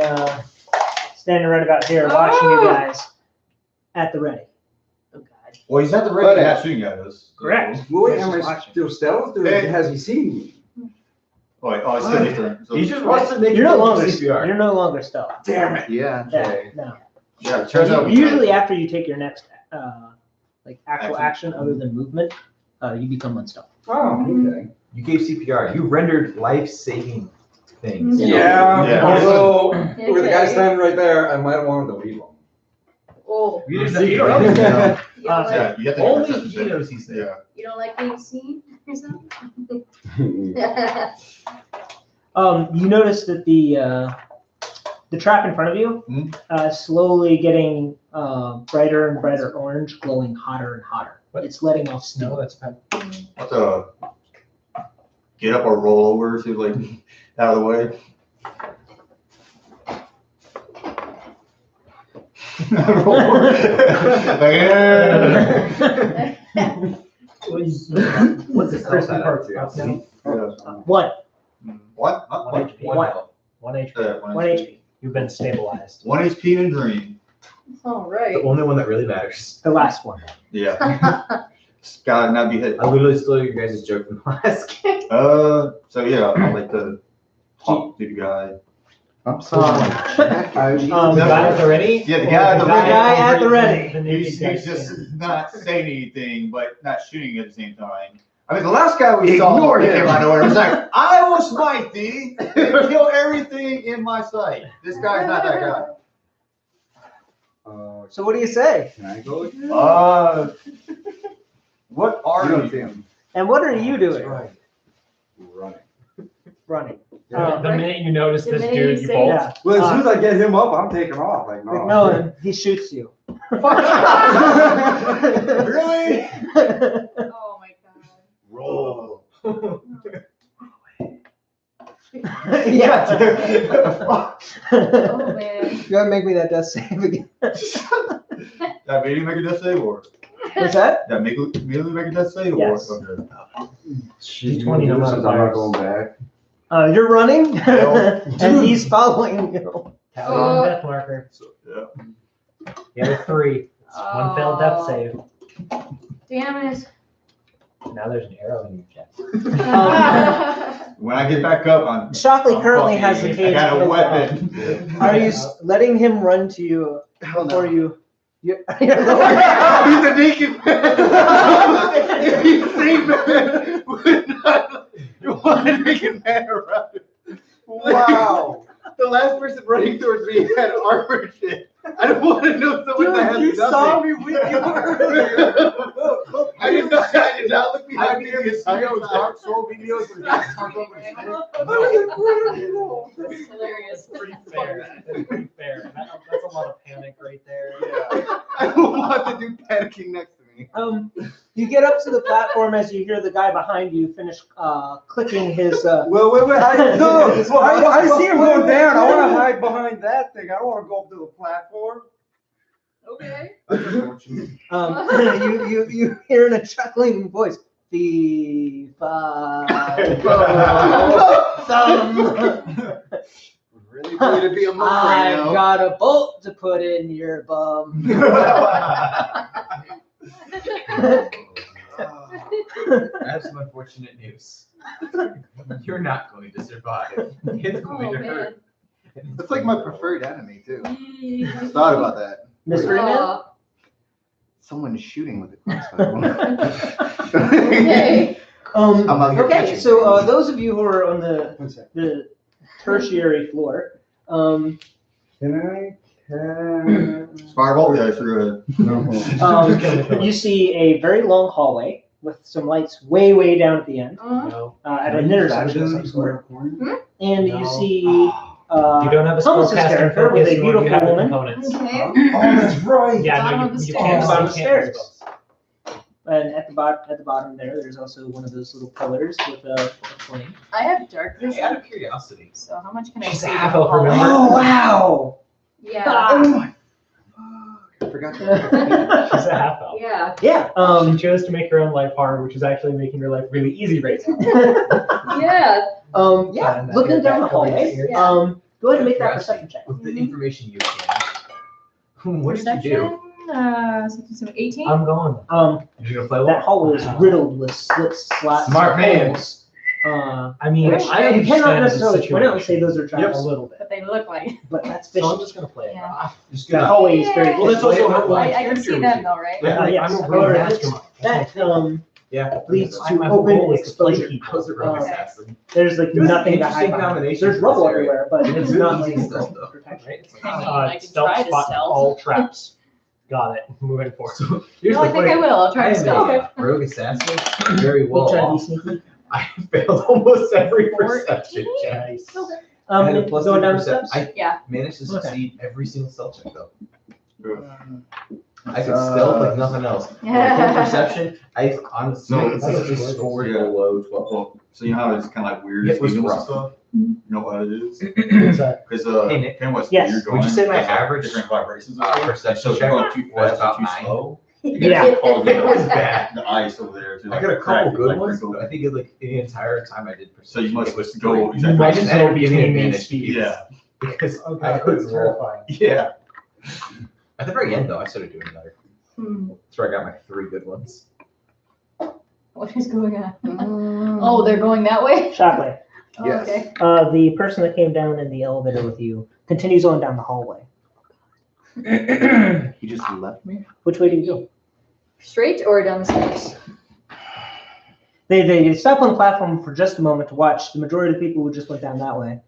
standing right about here watching you guys at the ready. Oh God. Well, he's not the ready, not shooting at us. Correct. Wait, He's am I watching. still stealth or Hey. has he seen me? Oh, it's still different. So, He just wants to make You're no you longer CPR. you're no longer stealth. Damn it. Yeah. Yeah, no. yeah, it turns out. Usually after you take your next like actual Action. action other than movement, you become unstealth. Oh, okay. You gave CPR. You rendered life-saving things. Yeah. Yeah. So, with the guy Okay. standing right there, I might have wanted to leave him. Oh. You You didn't don't know. You don't, Uh, like, Yeah, you have to Only perception he check. knows he's there. Yeah. you don't like being seen or something? You notice that the trap in front of you slowly getting brighter and brighter orange, glowing hotter and hotter. It's letting off steam. No, that's bad. Let's get up or roll over to like out of the way. Roll over. Like, yeah. What's this Crispy outside parts of? up now. One. What? Not One what? HP. What? 1 HP. One HP. You've been stabilized. 1 HP and dream. All right. The only one that really matters. The last one. Yeah. It's gotta not be hit. I literally stole your guys' joke from the last game. So yeah, I like to talk to the guy. I'm so The guy at the ready? Yeah, the guy at the ready. guy at the ready. The He's naked guy just standing. not saying anything, but not shooting at the same time. I mean, the last guy we saw Ignore came him. out of nowhere. It was like, I will smite thee and kill everything in my sight. This guy's not that guy. So what do you say? Can I go again? What You are don't you? see him. And what are you doing? Running. Running. The minute you notice The this minute you dude, you say bolt. Yeah. Well, as soon as I get him up, I'm taking off. Like, no. No, and he shoots you. Really? Oh my god. Roll. Yeah. Oh man. You gotta make me that death save again. That made him make a death save or? What's that? That make immediately make a death save or? Yes. Okay. Shit, D20 no since I'm modifiers. not going back. You're running, No. and he's following you. Tally on death marker. So, yeah. The other 3. One failed death save. Damn it. Now there's an arrow in your chest. When I get back up, I'm. Shockley I'm currently fucking- has the I cage. got a built up. weapon. Are you letting him run to you before you? He's a naked man. If he's seen man, would not want a naked man around. Wow. The last person running towards me had armor shit. I don't want to know someone that has you nothing. saw me with you earlier. I did not look behind me. Dark Soul videos where guys talk about This is hilarious. Pretty fair. Pretty fair. That's a lot of panic right there. I don't want the dude panicking next to me. You get up to the platform as you hear the guy behind you finish clicking his. Well, wait, I see him go down. I want to hide behind that thing. I don't want to go up to the platform. Okay. You hear in a chuckling voice. The Really going to be a monk right I've now. got a bolt to put in your bum. I have some unfortunate news. You're not going to survive. It's going to hurt. That's like my preferred enemy too. Yee. Thought about that. Mystery Man? Aw. Someone is shooting with a crossbow. Okay. I'm out here Okay, catching so things. those of you who are on the tertiary floor, Can I? Fireball? Yeah, sure. you see a very long hallway with some lights way, way down at the end, No. at an intersection of some sort. And you No. see You don't have a Thomas's spellcaster character with focus, a nor do you have beautiful the woman. components. Okay. Oh, that's right. Yeah, Bottom no, of the you stairs. can't. Bottom You of the can't stairs. spells. And at the bottom there's also one of those little pillars with a flame. I have dark Hey, vision, out of curiosity, so how much can I She's see? a down half the elf, hallway? remember? Oh wow! Yeah. Oh my fuck. I forgot to She's a half elf. Yeah. Yeah. She chose to make her own life hard, which is actually making her life really easy right now. Yeah. Yeah. And Looking that- down the that covers hallway. your- Yeah. Go ahead and make that perception check. with the information you can, what did you do? Perception, 18? I'm going. You're gonna play That what? hallway is riddled with slits, slats, Smart man. holes. I mean, Which I You cannot understand the necessarily point out and say situation. those are traps, A little bit. But they look like. but that's So I'm fishy. just gonna play it. Yeah. off. Just That gonna- hallway is very. Well, that's also Wait, how wait, I can see them though, right? Yeah, yes. I'm a real However, mastermind. that Yeah. leads I- to my open goal is to play exposure. people. How's it rogue Okay. assassin? There's like It was an nothing to hide interesting behind. combination There's for rubble this area. everywhere, but It's it's not like easy stealth, though. protection. Right? I can Stealth try to spot stealth. all traps. Got it. Moving forward. So here's No, I the think I funny- will. I'll try I to am stealth. a rogue assassin, very You well try to be off. sneaky. I failed almost every 14? perception check. Nice. Okay. I had a plus Going 3 down the percep- steps. I Yeah. managed to Okay. succeed every single stealth check though. I could Uh, stealth like nothing else. Like, in perception, I honestly No, consistently that's- scored yeah. below 12. Well, so you know how it's kind of like weird Yeah, it was signals and rough. stuff? You know what it is? What's that? Because Hey, Nick. kind of what's Yes. weird Would going. you say my there's, like, average, different vibrations? and stuff. perception So if check you're going too was fast about or too 9? slow, Yeah. it It was bad. the ice over there. To, I like, got a crack couple it, good like, ones, wrinkle. but I think it, like the entire time I did So you perception, must it was go 3. You exactly. might just as well be give me between advantage these speeds. Yeah. because Oh I god, couldn't that's roll. terrifying. Yeah. At the very end though, I started doing better. Hmm. That's where I got my 3 good ones. What is going on? Oh, they're going that way? Shockley. Oh, Yes. Okay. The person that came down in the elevator with you continues on down the hallway. He just left me? Which way do you go? Straight or down the stairs? They stop on the platform for just a moment to watch the majority of the people who just went down that way,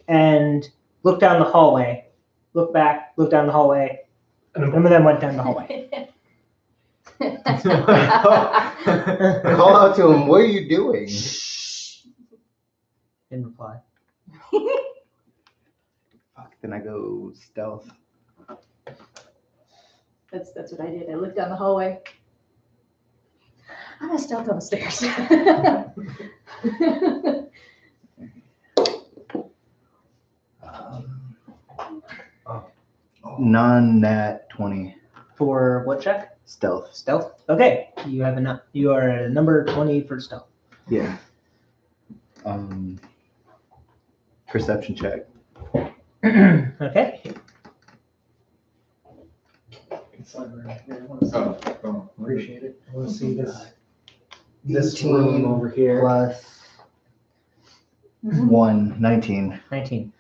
and look down the hallway, look back, look down the hallway, and then went down the hallway. Call out to him, what are you doing? In reply. Fuck, then I go stealth. That's what I did. I looked down the hallway. I'm gonna stealth on the stairs. Non-nat 20 For what check? stealth. Stealth. Okay, you have you are at a number 20 for stealth. Yeah. Perception check. Okay. Oh. Appreciate it. I want to see this 18 room over here. plus 1, 19. 19.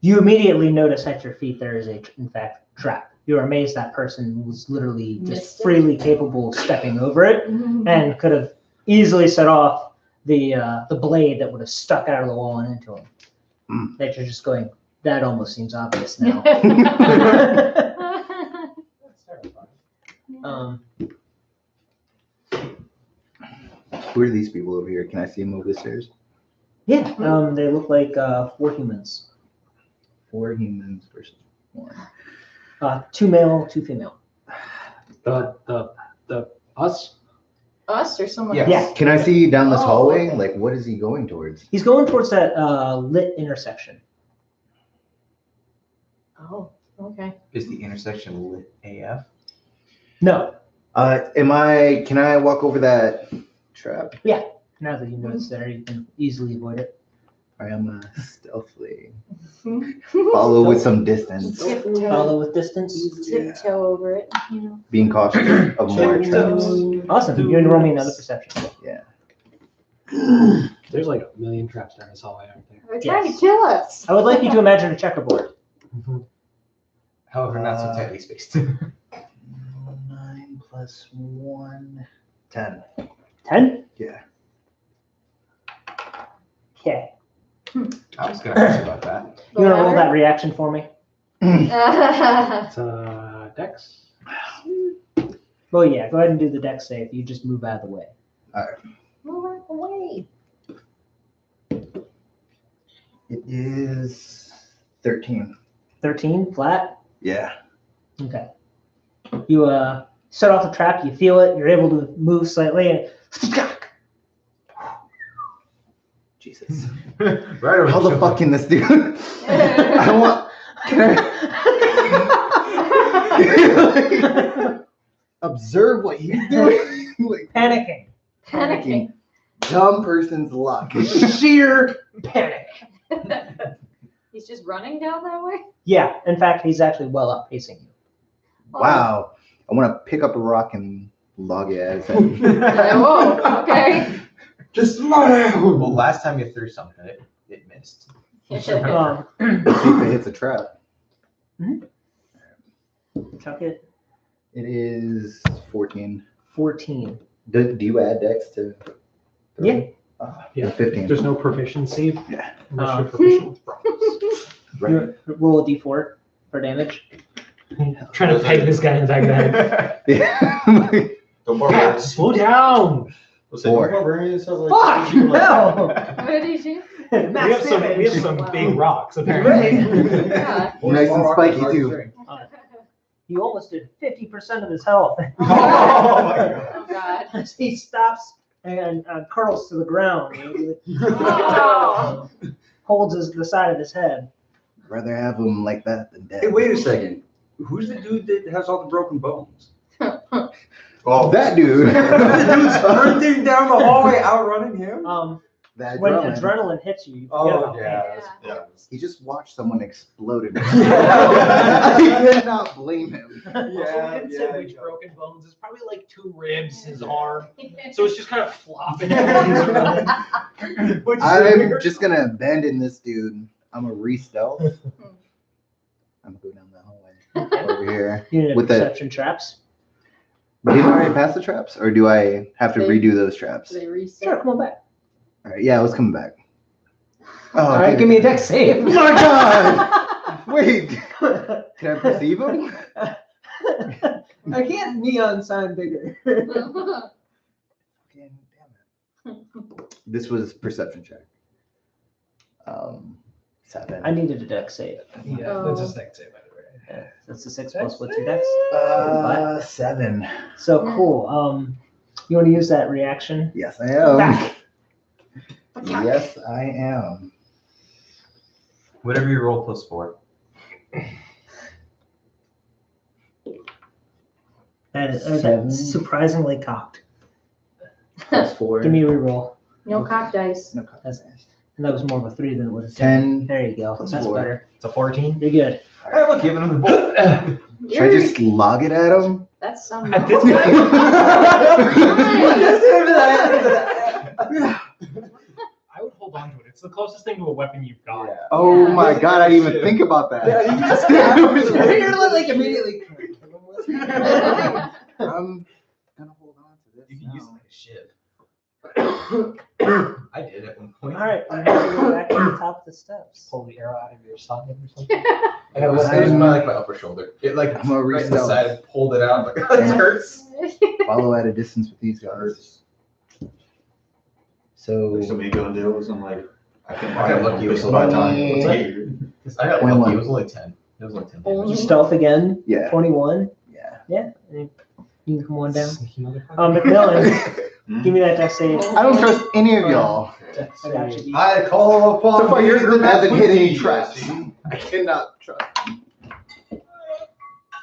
You immediately notice at your feet there is in fact, trap. You're amazed that person was literally Missed just it. freely capable of stepping over it and could have easily set off the blade that would have stuck out of the wall and into him. Mm. That you're just going, that almost seems obvious now. Who are these people over here? Can I see them over the stairs? Yeah, they look like 4 humans. 4 humans versus 1. 2 male, 2 female. The us? Us or someone Yeah. else? Yeah. Can I see down this Oh, hallway? okay. Like, what is he going towards? He's going towards that lit intersection. Oh, okay. Is the intersection lit AF? No, Can I walk over that trap? now that you know it's there, you can easily avoid it. All right, I'm gonna stealthily follow with some distance, Tiptoe. Follow with distance. Tiptoe over it, you know. being cautious of more traps. Awesome. You're going to roll me another perception. There's like a million traps down this hallway, aren't there? They're trying to kill us. I would like you to imagine a checkerboard. However, not so tightly spaced. 9 plus 1, 10. 10? Yeah. Okay. I was gonna ask you about that. You want to roll that reaction for me? It's Dex. Well, yeah. Go ahead and do the dex save. You just move out of the way. Move out the way. It is 13. 13, flat. Yeah. Okay. You set off the trap. You feel it. You're able to move slightly, and Jesus. Right over How the shoulder. fuck can this dude? I want. Can I observe what he's doing? Like, panicking. Panicking. dumb person's luck. Sheer panic. He's just running down that way? Yeah. In fact, he's actually well outpacing you. Wow. I want to pick up a rock and log it at his head. Whoa, okay. Just well, last time you threw something, it missed. See if it hits a trap. Chuck it. It is 14. 14. Do you add dex to? Yeah. Yeah. 15. There's no proficiency. Yeah. Unless you're proficient with bronze. You roll a d4 for damage. Trying to peg this guy in the back of the head. Yeah. The Yeah, barbarian. slow down. Let's say Four. the barbarian sounds like. Fuck! No! What did he shoot? We have some Wow. big rocks apparently. Yeah. Nice and spiky too. You almost did 50% of his health. Oh my god. Oh, God. As he stops and curls to the ground. Oh. Holds the side of his head. Rather have him like that than dead. Hey, wait a second. Who's the dude that has all the broken bones? Oh, That dude. The dude's sprinting down the hallway, outrunning him. That When adrenaline. adrenaline hits you, you forget Oh about yeah. Yeah. He just watched someone explode in Yeah. I cannot blame him. Yeah, which broken bones is probably like 2 ribs, his arm. So it's just kind of flopping. Which is I'm weird. just gonna abandon this dude. I'm a re-stealth. I'm gonna go down the hallway over here. You need With the- perception traps. Did I already pass the traps, or do I have to They- redo those traps? They reset. Sure, come on back. All right, yeah, I was coming back. Oh, All right, give me a dex save. my God! Wait, can I perceive him? I can't neon sign bigger. Damn it. This was perception check. 7. I needed a dex save. Yeah, that's a dex save anyway. Yeah, that's a 6 plus what's your dex? 7. So cool. You want to use that reaction? Yes, I am. Back. Yes, I am. Whatever you roll +4. That's Seven. surprisingly cocked. Plus 4. Give me a reroll. No cock dice. No cock. And that was more of a 3 than it was a 10. There you go. Plus That's 4. better. It's a 14. You're good. Hey, look, giving him the bolt. Should I just log it at him? That's some. At this I would hold on to it. It's the closest thing to a weapon you've got. Yeah. Oh my god, I didn't even think about that. Yeah, you just You're like immediately. I'm gonna hold on to this. You can use it now. like a shiv. I did at one All point. right, we have to go back to the top of the steps. Pull the arrow out of your socket or something. It was my upper shoulder. It like I'm gonna right in the restart. side and pulled it out. Like, it hurts. Follow at a distance with these guys. So There's so many gun deals. I'm like, I can I buy got one lucky pistol with by the one. time. It's What's here. I got 21. lucky. It was only 10. It was only 10 Only- damage. Stealth again, yeah, 21. yeah. Yeah, and you can come on down. Sneaky motherfucker. McMillan, give me that death save. I don't trust any of y'all. I got you. I call upon. So far, your group hasn't hit any thee. traps. I cannot trust.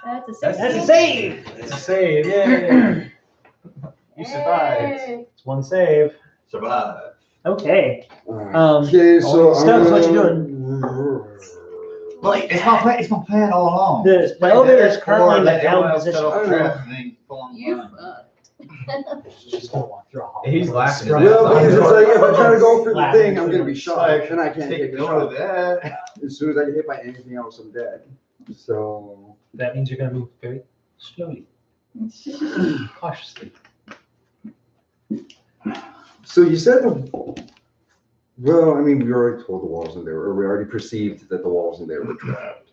That's a That's That's a 16. save. It's a save, yay. You survived. Hey. It's one save. Survive. Okay. Okay, so Stubbs, what you Like it's my plan. It's my plan all along. The elevator is currently in a down position. You fucked. Just gonna walk through a hall. He's laughing. Well, because it's like if I try to go for the Laughing thing, I'm through gonna be it. shot, Like, and I can't take Take a note of shot. that. As soon as I get hit by anything else, I'm dead. So That means you're gonna move very slowly, cautiously. So you said well, I mean, we already told the walls in there, or we already perceived that the walls in there were trapped.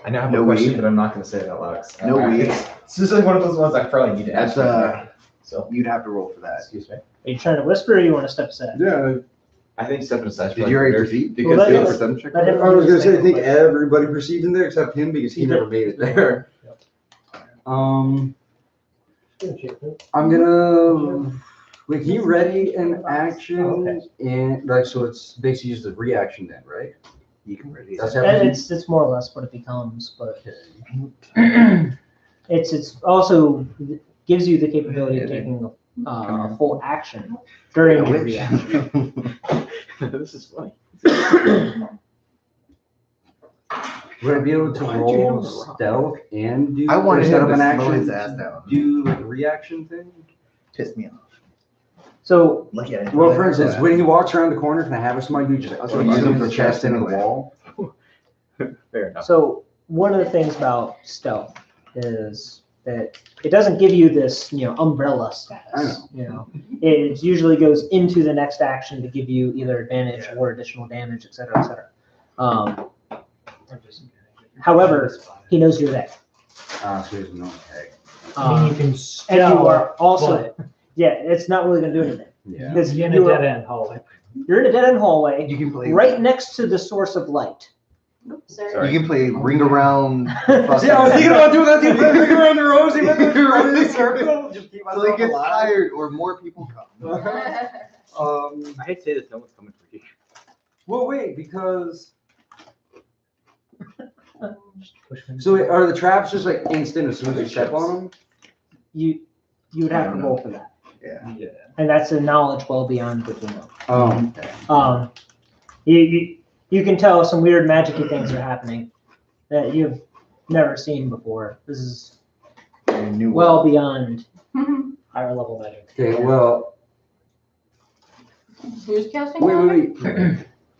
I now have No a question, weed. but I'm not going to say it out loud. 'Cause No weed. It's just like one of those ones I probably need to That's ask. So, you'd have to roll for that. excuse me. Are you trying to whisper or you want to step aside? Yeah, I think stepping aside. Did you already proceed? Well, let Because him- the perception check. let him- I was gonna say, I think everybody perceived in there except him because he never made it there. I'm gonna, like, he ready an action and, like, so it's basically just a reaction then, right? You can ready. That's And everything? it's more or less what it becomes, but it's also gives you the capability of taking a full action during your reaction. This is funny. Would I be able to roll stealth and do? I wanted set him up to an slow action? his ass down. Do like a reaction thing? Pissed me off. So Lucky I didn't Well, know for that. instance, when he walks around the corner, can I have somebody do just I was like gonna use him the for chest into the anyway. wall? Fair enough. So one of the things about stealth is that it doesn't give you this, umbrella status. I know. It usually goes into the next action to give you either advantage or additional damage, et cetera, et cetera. However, he knows you're there. So he's no tag. I mean, you can And you stealth, are also, but yeah, it's not really gonna do anything. Yeah. Because you're in a dead end hallway. you're in a dead end hallway, You can play right next to the source of light. Sorry. You can play ring around. See, I was thinking about doing that too. Ring around the rosy, but then run in a circle. Just keep Until he myself gets alive. tired or more people come. I hate to say this, no one's coming for you. Well, wait, because so wait, are the traps just like instant as soon as you step on them? You would I have to don't roll know. for that. Yeah. And that's a knowledge well beyond what you know. Oh, You can tell some weird magicy things are happening that you've never seen before. This is well beyond higher level magic. okay. Well, Who's casting? wait.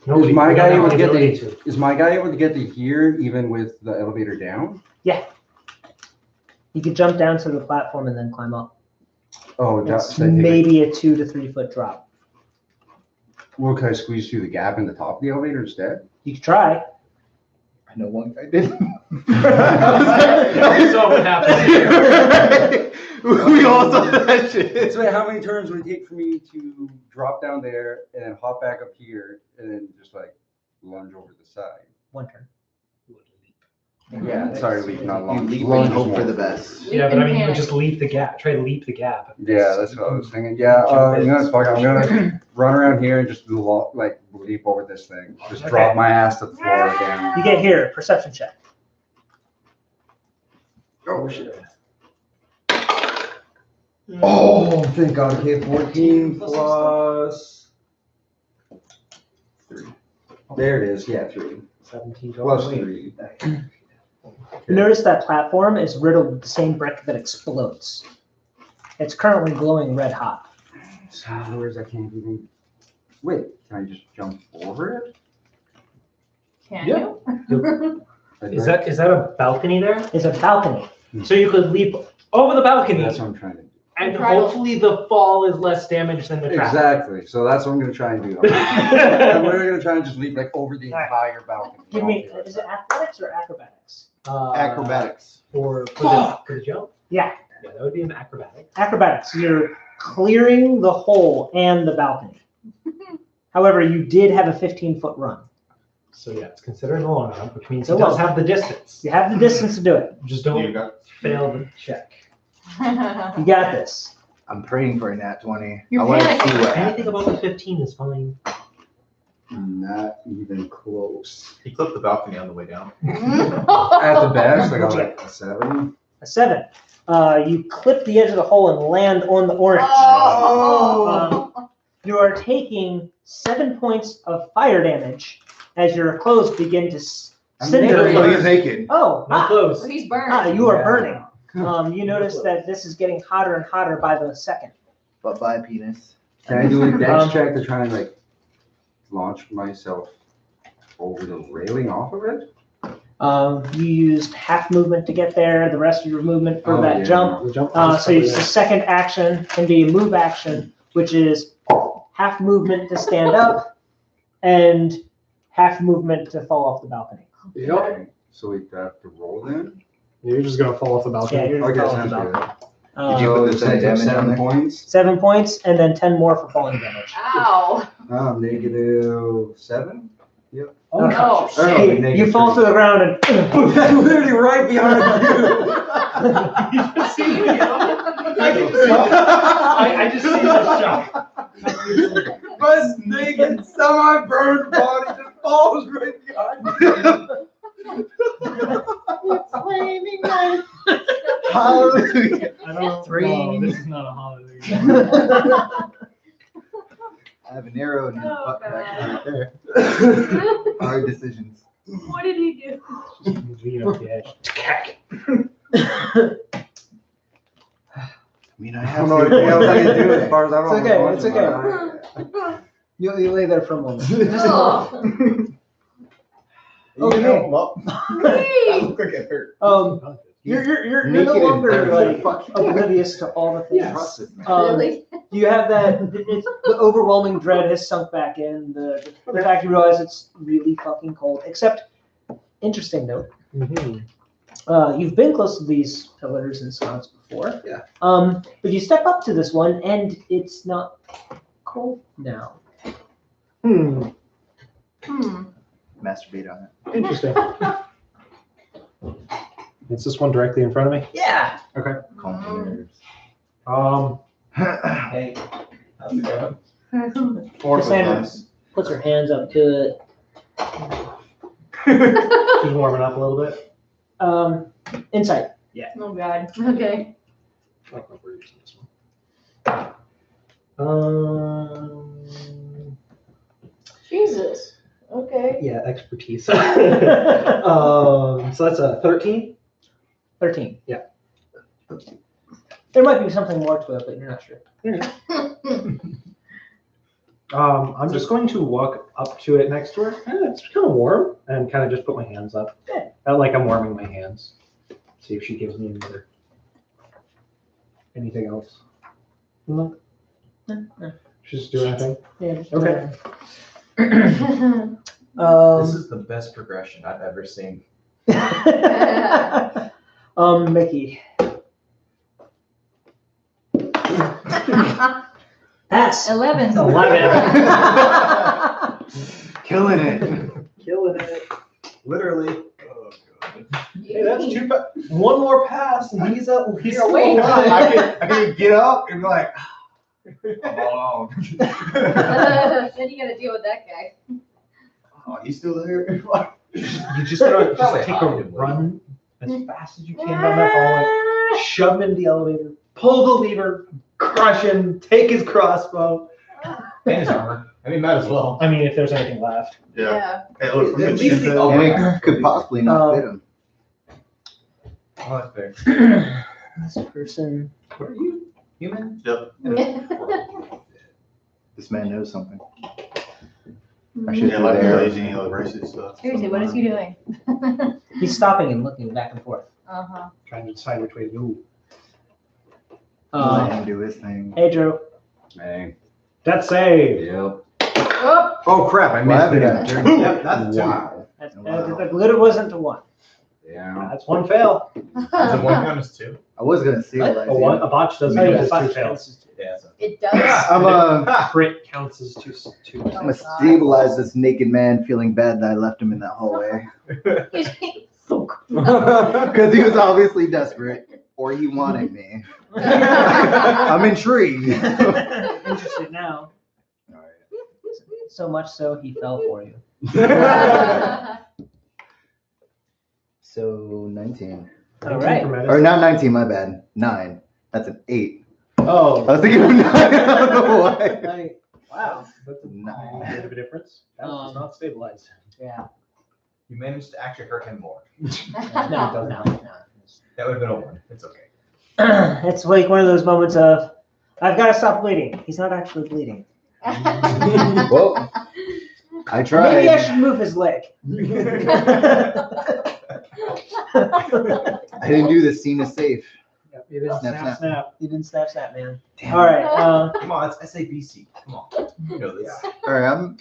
Nobody- Is my we guy don't able have to get ability the? to. Is my guy able to get to here even with the elevator down? You could jump down to the platform and then climb up. Oh, It's that's maybe a 2 to 3 foot drop. Well, can I squeeze through the gap in the top of the elevator instead? You could try. I know one guy did. You saw what happened. We all saw that shit. So how many turns would it take for me to drop down there and then hop back up here and then just like lunge over the side? 1 turn. Yeah, sorry, leap, not You lunge. leap Lunge and hope is for more- the best. Yeah, but I mean, you would just leap the gap. Try to leap the gap. Yeah, that's what I was thinking. Yeah, you know, it's fuck. I'm gonna run around here and just like leap over this thing. Just drop Okay. my ass to the floor again. You get here, perception check. Oh shit. Oh, thank God. Okay, 14 plus 3. There it is. Yeah, 3. 17 Plus total. 3. Notice that platform is riddled with the same brick that explodes. It's currently glowing red hot. So where's that can't even. Wait, can I just jump over it? Can Yeah. you? Is that a balcony there? It's a balcony. So you could leap over the balcony, That's what I'm trying to do. and Try to- hopefully the fall is less damage than the trap. Exactly. So that's what I'm gonna try and do. I'm literally gonna try and just leap like over the entire balcony. Give me, is it athletics or acrobatics? Acrobatics. For the jump? Yeah. Yeah, that would be an acrobatic. Acrobatics. You're clearing the hole and the balcony. However, you did have a 15-foot run. So yeah, it's considered a long jump, which means So it does long. have the distance. You have the distance to do it. Just You don't got fail the check. You got this. I'm praying for a nat 20. You're I want to panicking. see what Anything happens. above the 15 is fine. Not even close. He clipped the balcony on the way down. At the best, I got like a 7. A 7. You clip the edge of the hole and land on the orange. Oh. You are taking 7 points of fire damage as your clothes begin to I'm cinder. naked. Oh, he's naked. Oh, Not close. He's burned. you are Yeah. burning. You notice that this is getting hotter and hotter by the second. But by penis. Can I do a dex Um, check to try and like launch myself over the railing off of it? You used half movement to get there, the rest of your movement for Oh, that yeah. jump. The jump So the second action can be a move action, which is half movement to stand up and half movement to fall off the balcony. Yep. Okay, so we have to roll then? You're just gonna fall off the balcony. Yeah, you're Okay, just falling sounds off the balcony. Did you put the So I take damage on 7 there? points? 7 points and then 10 more for falling damage. Ow. -7? Oh, Oh, Hey, negative you fall to 3. the ground and I'm literally right behind you. I just see the shock. My naked, semi-burned body just falls right behind you. Hallelujah. I don't Three. know. This is not a hallelujah. I have an arrow in his Oh, butt back God. right there. Hard decisions. What did he do? I mean, I I have don't know anything else I can do as to. far as I don't It's okay, know. it's okay. You lay there for a moment. Oh. Okay. Hey. Hey. look like it hurt. You're Naked no and longer dirty. like oblivious to all the things. Yes. Really? You have that, the overwhelming dread has sunk back in. The fact you realize it's really fucking cold. Except, interesting note, you've been close to these pillars and slabs before. Yeah. But you step up to this one and it's not cold now. Hmm. Masturbate on it. Interesting. Is this one directly in front of me? Yeah. Calm your nerves. Hey, how's it going? Cassandra puts her hands up to it. She's warming up a little bit. Insight. Oh, God. Okay. I don't know if we're using this one. Jesus. Okay. Yeah, expertise. So that's a 13. 13. Yeah. There might be something more to it, but you're not sure. I'm just going to walk up to it next to her. It's kind of warm, and kind of just put my hands up. Good. Like I'm warming my hands. See if she gives me another. Anything else? No. She's just doing anything. Yeah, just Okay. This is the best progression I've ever seen. Mickey. Pass. 11. 11. Killing it. Killing it. Literally. Oh, God. Hey, that's two. One more pass, and he's up. He's You're awake. I can get up and be like, I'm alone. Then you gotta deal with that guy. Oh, you still there? You just gotta Probably just take hide a him, run as fast as you can down that hallway. Shove him into the elevator. Pull the lever. Crush him. Take his crossbow. And his armor. I mean, might as well. I mean, if there's anything left. Yeah. Hey, look, At from least the the- And it could possibly not fit him. Oh, that's fair. This person. What are you? Human? Yep. This man knows something. Yeah, like lazy, racist stuff. Seriously, what is he doing? He's stopping and looking back and forth. Uh-huh. Trying to decide which way to go. Let him do his thing. Hey, Drew. Hey. That's save. Yep. Oh, Oh crap! I missed What it. happened? Yep, that's two. Wow. The glitter wasn't to one. Yeah. That's one fail. Is it one count as two? I was gonna say What? like A one, a botch doesn't Oh, count yeah, as five two fails. chances. Yeah. So. it does. I'm Crit counts as two. I'm gonna stabilize this naked man feeling bad that I left him in that hallway. So Because he was obviously desperate. Or he wanted me. I'm intrigued. Interested now. Alright. So much so he fell for you. So 19. All right. Or not 19, my bad. 9. That's an 8. Oh, I was thinking of 9. I don't know why. Wow. that's a 9. bit of a difference. That was not stabilized. Yeah. You managed to actually hurt him more. No. That would have been a one. It's okay. It's like one of those moments of, I've got to stop bleeding. He's not actually bleeding. Well, I tried. Maybe I should move his leg. I didn't do this. Scene is safe. Yep, it is Snap, snap, snap. snap. You didn't snap that, man. Damn. All right. Come on, it's SABC. Come on. You know this. Alright, I'm.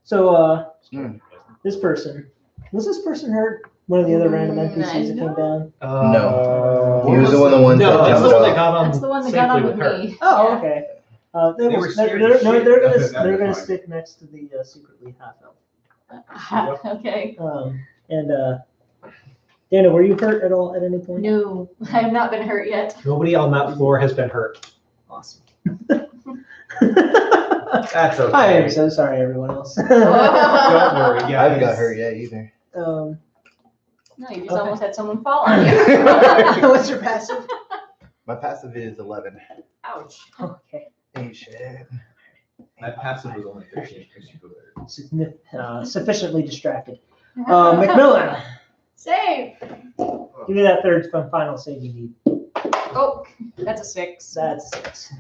So Hmm. this person, was this person hurt? One of the other random NPCs that came down? No. He was one of the ones No, that that's the jumped one that off. got on That's the one that got on safely with her. me. Oh, okay. They were scared They're as shit. gonna That's fine. stick next to the secretly half elf. Okay. And Dana, were you hurt at all at any point? No, I have not been hurt yet. Nobody on that floor has been hurt. Awesome. That's okay. I am so sorry, everyone else. Don't worry, I yeah. haven't got hurt yet either. No, you just Okay. almost had someone fall on you. What's your passive? My passive is 11. Ouch. Okay. Ain't shit. My passive was only 15 because you go there. Sufficiently distracted. Macmillan, Save. give me that third and final save you need. Oh, that's a 6. That's 6.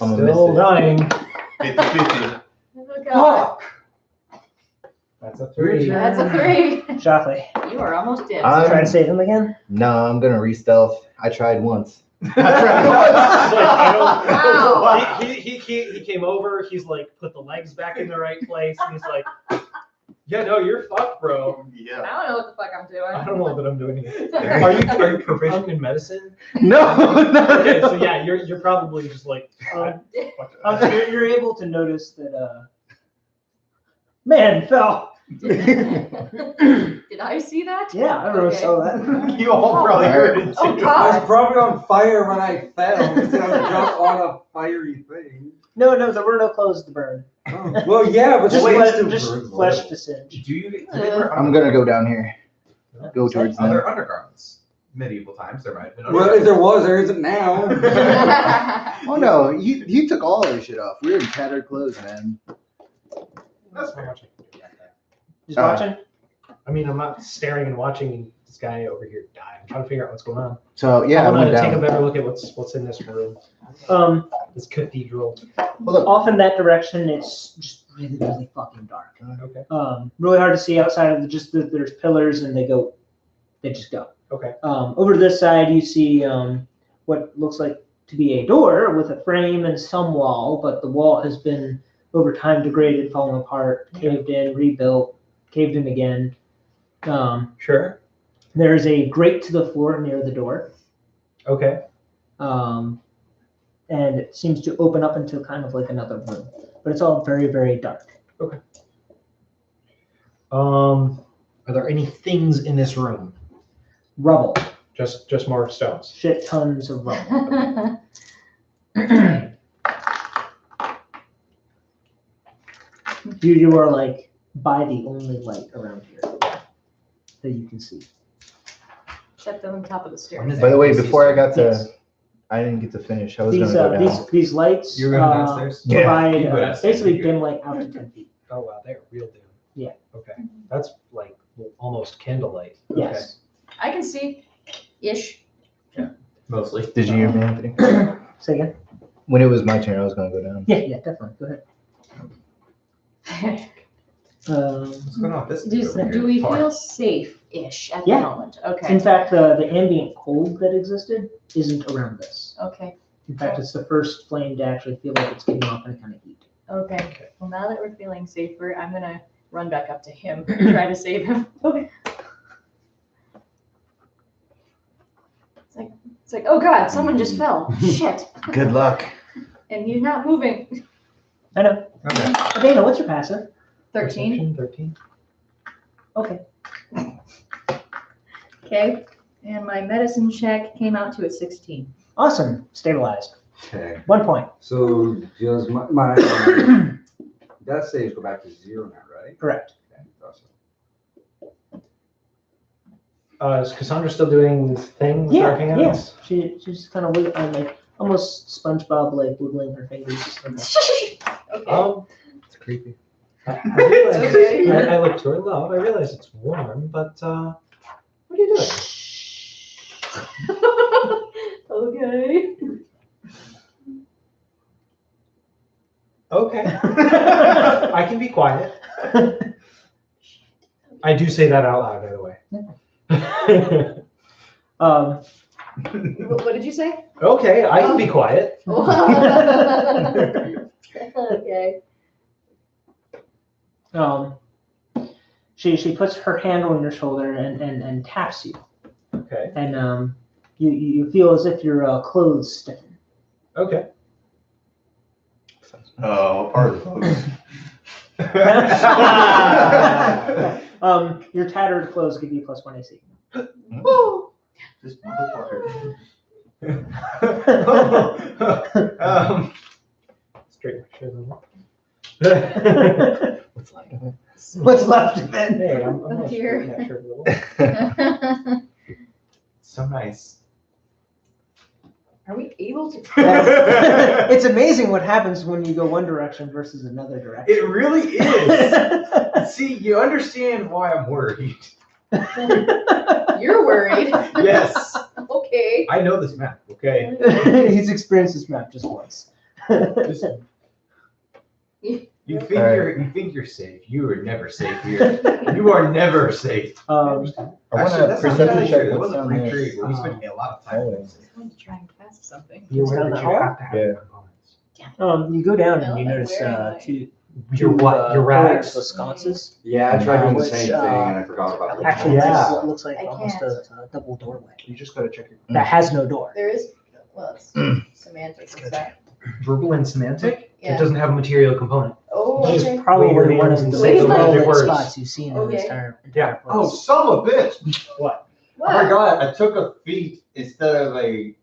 I'm gonna Still miss it. dying. 50-50. Oh, God. That's a 3. That's a 3. Shockley, You are almost dead. try to save him again. No, I'm gonna re-stealth. I tried once. Wow. He came over. He's like, put the legs back in the right place. And he's like, yeah, no, you're fucked, bro. I Yeah. don't know what the fuck I'm doing. I don't know that I'm doing it. Are you proficient in medicine? No, Okay, so yeah, you're probably just like, fuck it. You're able to notice that man fell. Did I see that? Yeah, everyone Okay. saw that. You all probably heard it too. Oh, I was God. probably on fire when I fell because I was just on a fiery thing. No, there were no clothes to burn. Well, yeah, but Just, just flesh to singe. Do you? Do they wear I'm gonna go down here. Go towards Are them. there undergarments? Medieval times, there might have been. Well, if there was, there isn't now. Oh no, he took all their shit off. We were in tattered clothes, man. That's How fair. much I can do about that. Just Uh, watching? I mean, I'm not staring and watching this guy over here die. I'm trying to figure out what's going on. So yeah, I I want went to take a down. better look at what's in this room, this cathedral. Off in that direction, it's just really, really fucking dark. Okay. Really hard to see outside of there's pillars and they just go. Okay. Over to this side, you see what looks like to be a door with a frame and some wall, but the wall has been over time degraded, fallen apart, caved in, rebuilt, caved in again. Sure. There is a grate to the floor near the door. Okay. And it seems to open up into kind of like another room, but it's all very, very dark. Are there any things in this room? Rubble, Just more stones. shit tons of rubble. You are like by the only light around here that you can see. Except on the top of the stairs. By the way, before I got to Yes. I didn't get to finish. I was These gonna go down. these lights You're going downstairs? provide You go downstairs. basically dim light out to 10 feet. Oh wow, they're real dim. Yeah. Okay, that's like almost candlelight. Yes. I can see ish. Mostly. Did you hear me, Anthony? Say again. When it was my turn, I was gonna go down. Yeah, definitely. Go ahead. What's going on with this? Do we feel safe-ish at the Yeah. moment? In Okay. fact, the ambient cold that existed isn't around this. Okay. In fact, it's the first flame to actually feel like it's giving off any kind of heat. Okay. Well, now that we're feeling safer, I'm gonna run back up to him and try to save him. Okay. It's like, oh God, someone just fell. Shit. Good luck. And he's not moving. I know. Okay. Dana, what's your passive? 13. 13. Okay. Okay. And my medicine check came out to a 16. Awesome. Stabilized. Okay. 1 point. So does my death saves go back to 0 now, right? Correct. Okay, awesome. Is Cassandra still doing things with her hands? She's just kind of like almost SpongeBob, like wiggling her fingers. Okay. It's creepy. I realize, Okay. I look to her love. I realize it's warm, but what are you doing? Okay. Okay. I can be quiet. I do say that out loud, by the way. What did you say? Okay, I can be quiet. Okay. She puts her hand on your shoulder and taps you, Okay. and you feel as if your clothes stiffen. Okay. What part of the clothes? Your tattered clothes give you +1 AC. This motherfucker. Straight picture What's left of it? What's left of it? Hey, I'm Oh, gonna dear. straighten that shirt a little. So nice. Are we able to? It's amazing what happens when you go one direction versus another direction. It really is. See, you understand why I'm worried. You're worried. Yes. Okay. I know this map, okay? He's experienced this map just once. You think you're safe. You are never safe here. You are never safe. I want Actually, to that's not perception really check true. It what's wasn't down there. free trade, but we spent a lot of time on this. I'm going to try and cast something. You It's aware down that the you hall? have to have Yeah. components. You go down and you Well, notice where am I? two Your what? Your rags? the sconces. Yeah, I tried doing the Which, same thing and I forgot about the Actually, Yeah. this looks like I almost can't. a double doorway You just gotta check your that has no door. There is, well, it's semantics. Is that? verbal and semantic. Yeah. It doesn't have a material component. Oh, Just okay. Probably Wait, one of wait, the wait, most wait. relevant spots you've seen in the Okay. entire Yeah. place. Oh, son of a bitch! I What? forgot. I took a feat instead of a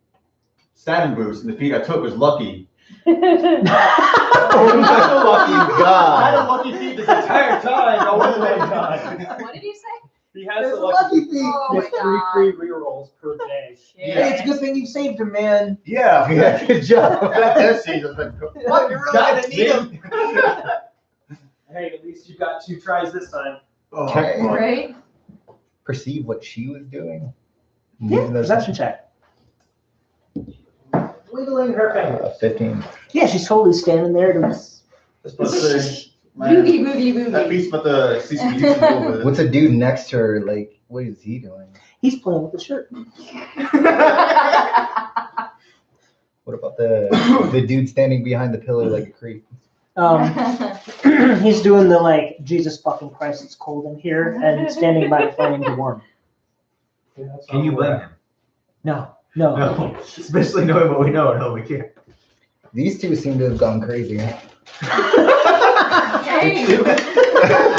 standing boost, and the feat I took was lucky. Oh, Not a lucky God. Not a lucky feat this entire time. I wasn't that time. What did he say? He There's a lucky feet. Oh my God. free rerolls per day. Shit. Hey, it's a good thing you saved him, man. Yeah, good job. That season's been Fuck, you're really gonna need him. Hey, at least you got 2 tries this time. Oh, Okay. fuck. Right? Perceive what she was doing. Yeah, perception check. Wiggling her fingers. 15. Yeah, she's totally standing there. Boogie, boogie, That boogie. beats but the CCU is a little bit. What's a dude next to her? Like, what is he doing? He's playing with the shirt. What about the dude standing behind the pillar like a creep? He's doing the like Jesus fucking Christ, it's cold in here, and standing by the flame to warm. Can you blame him? No. No. Especially knowing what we know. No, we can't. These two seem to have gone crazy. Hey.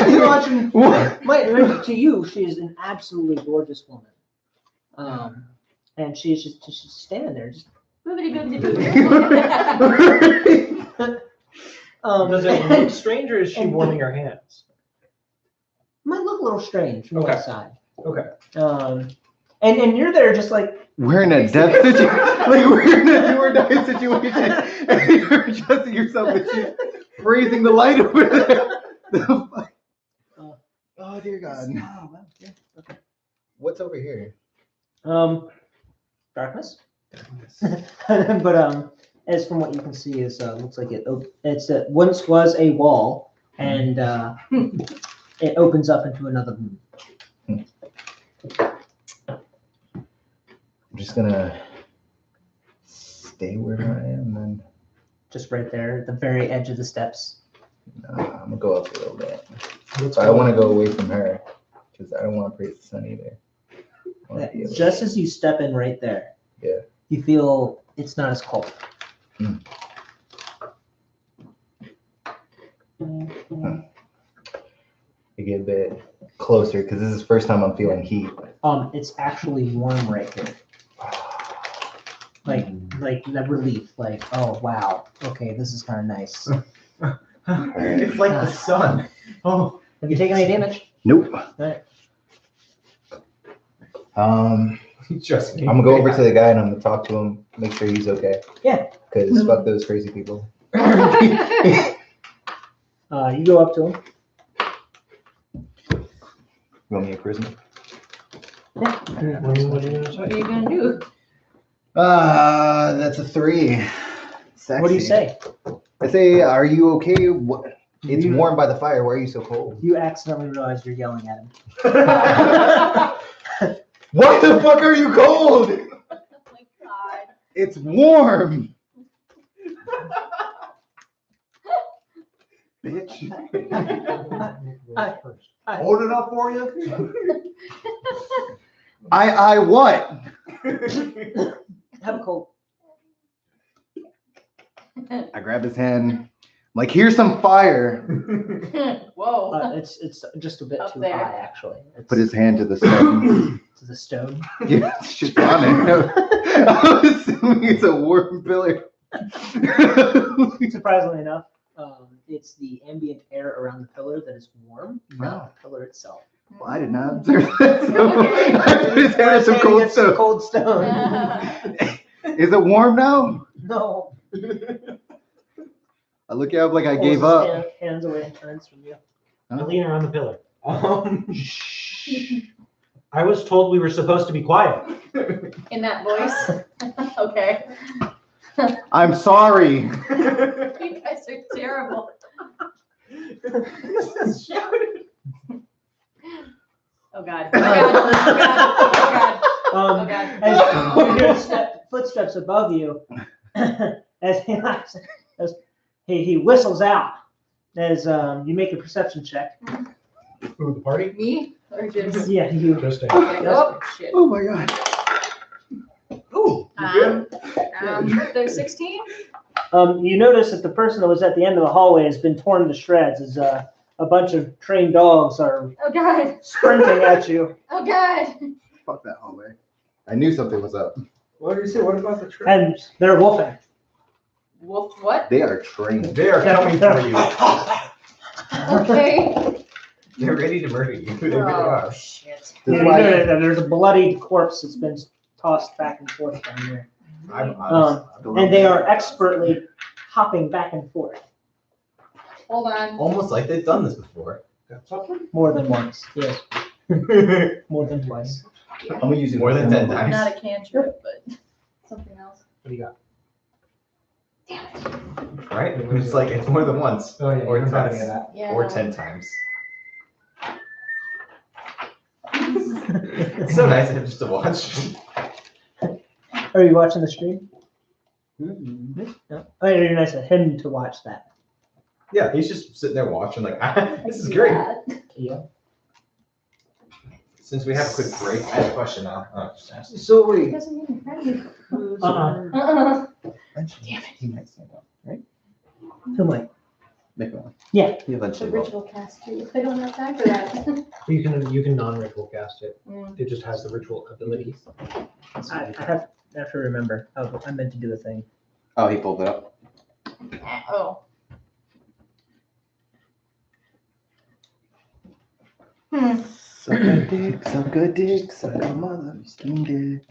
You're watching. To you, she is an absolutely gorgeous woman. And she's just standing there, just. Boobity, boobity, boobity. Does it look strange or is she warming her hands? Might look a little strange from the Okay. outside. Okay. And you're there just like, We're in a death situation. Like we're in a do or die situation, and you're adjusting yourself, and she's raising the light over there. The fuck? Oh dear God. What's over here? darkness. But as from what you can see, is looks like it's once was a wall, and it opens up into another room. I'm just gonna stay where I am, then. Just right there at the very edge of the steps. I'm gonna go up a little bit. But I want to go away from her because I don't want to praise the sun either. I wanna be able to- Just as you step in right there, Yeah. you feel it's not as cold. to get a bit closer because this is the first time I'm feeling heat. It's actually warm right here. Like that relief, like, oh wow, okay, this is kind of nice. It's like the sun. Oh, Have you taken any damage? Nope. Alright. just I'm gonna go over to the guy and I'm gonna talk to him, make sure he's okay. Yeah. Because fuck those crazy people. You go up to him. You want me a charisma? What are you gonna do? That's a 3. Sexy. What do you say? I say, are you okay? What? It's warm by the fire. Why are you so cold? You accidentally realize you're yelling at him. What the fuck are you cold? Oh my God. It's warm. Bitch. old enough for you? I what? Have a cold. I grab his hand. I'm like, here's some fire. Whoa. It's just a bit Up too there. high, actually. It's Put his hand to the stone. to the stone. Yeah, shit's on it. I'm assuming it's a warm pillar. Surprisingly enough, it's the ambient air around the pillar that is warm, Wow. not the pillar itself. Well, I did not observe that. So I put his hand to some cold It's some stone. cold stone. Is it warm now? No. I look at him like I Pulls gave his up. Hands away and turns from you. I lean around the pillar. Shh. I was told we were supposed to be quiet. In that voice? Okay. I'm sorry. You guys are terrible. Oh God. Oh God. Oh God. Oh God. As you hear footsteps above you, as he whistles out, as you make a perception check. Who, the party? Me or just? Yeah, you. Interesting. Okay. Oh shit. Oh my god. Ooh, There's 16. You notice that the person that was at the end of the hallway has been torn to shreds as a bunch of trained dogs are Oh God. sprinting at you. Oh God. Fuck that hallway. I knew something was up. what did you say? What about the trip? And they're wolfing. Wolf what? They are trained. They are coming for you. Okay. They're ready to murder you. They really Oh are. shit. You That's know, why there's a bloodied corpse that's been tossed back and forth down there. I'm And they are expertly hopping back and forth Hold on. almost like they've done this before. more than once. Yes, more than twice. I'm gonna use it More than 10 times. Not a cantrip, but something else. What do you got? Right? It's like it's more than once. Oh, yeah, Or you're not twice. gonna get Yeah. Or 10 times. It's so nice of him just to watch. Are you watching the stream? No. Oh, you're nice of him to watch that. Yeah, he's just sitting there watching, like, this is great. Yeah. Since we have a quick break, I have a question now. Oh, just ask. So It wait. doesn't even friendly. Uh-uh. Damn He might stand up, right? Who might? Make one. Yeah. He The eventually will. ritual cast too. I don't have time for that. You can non-ritual cast it. Mm. It just has the ritual ability. I have to remember. Oh, I meant to do a thing. Oh, he pulled it up. Oh. Hmm. Suck a dick, suck a dick, suck a mother, dick.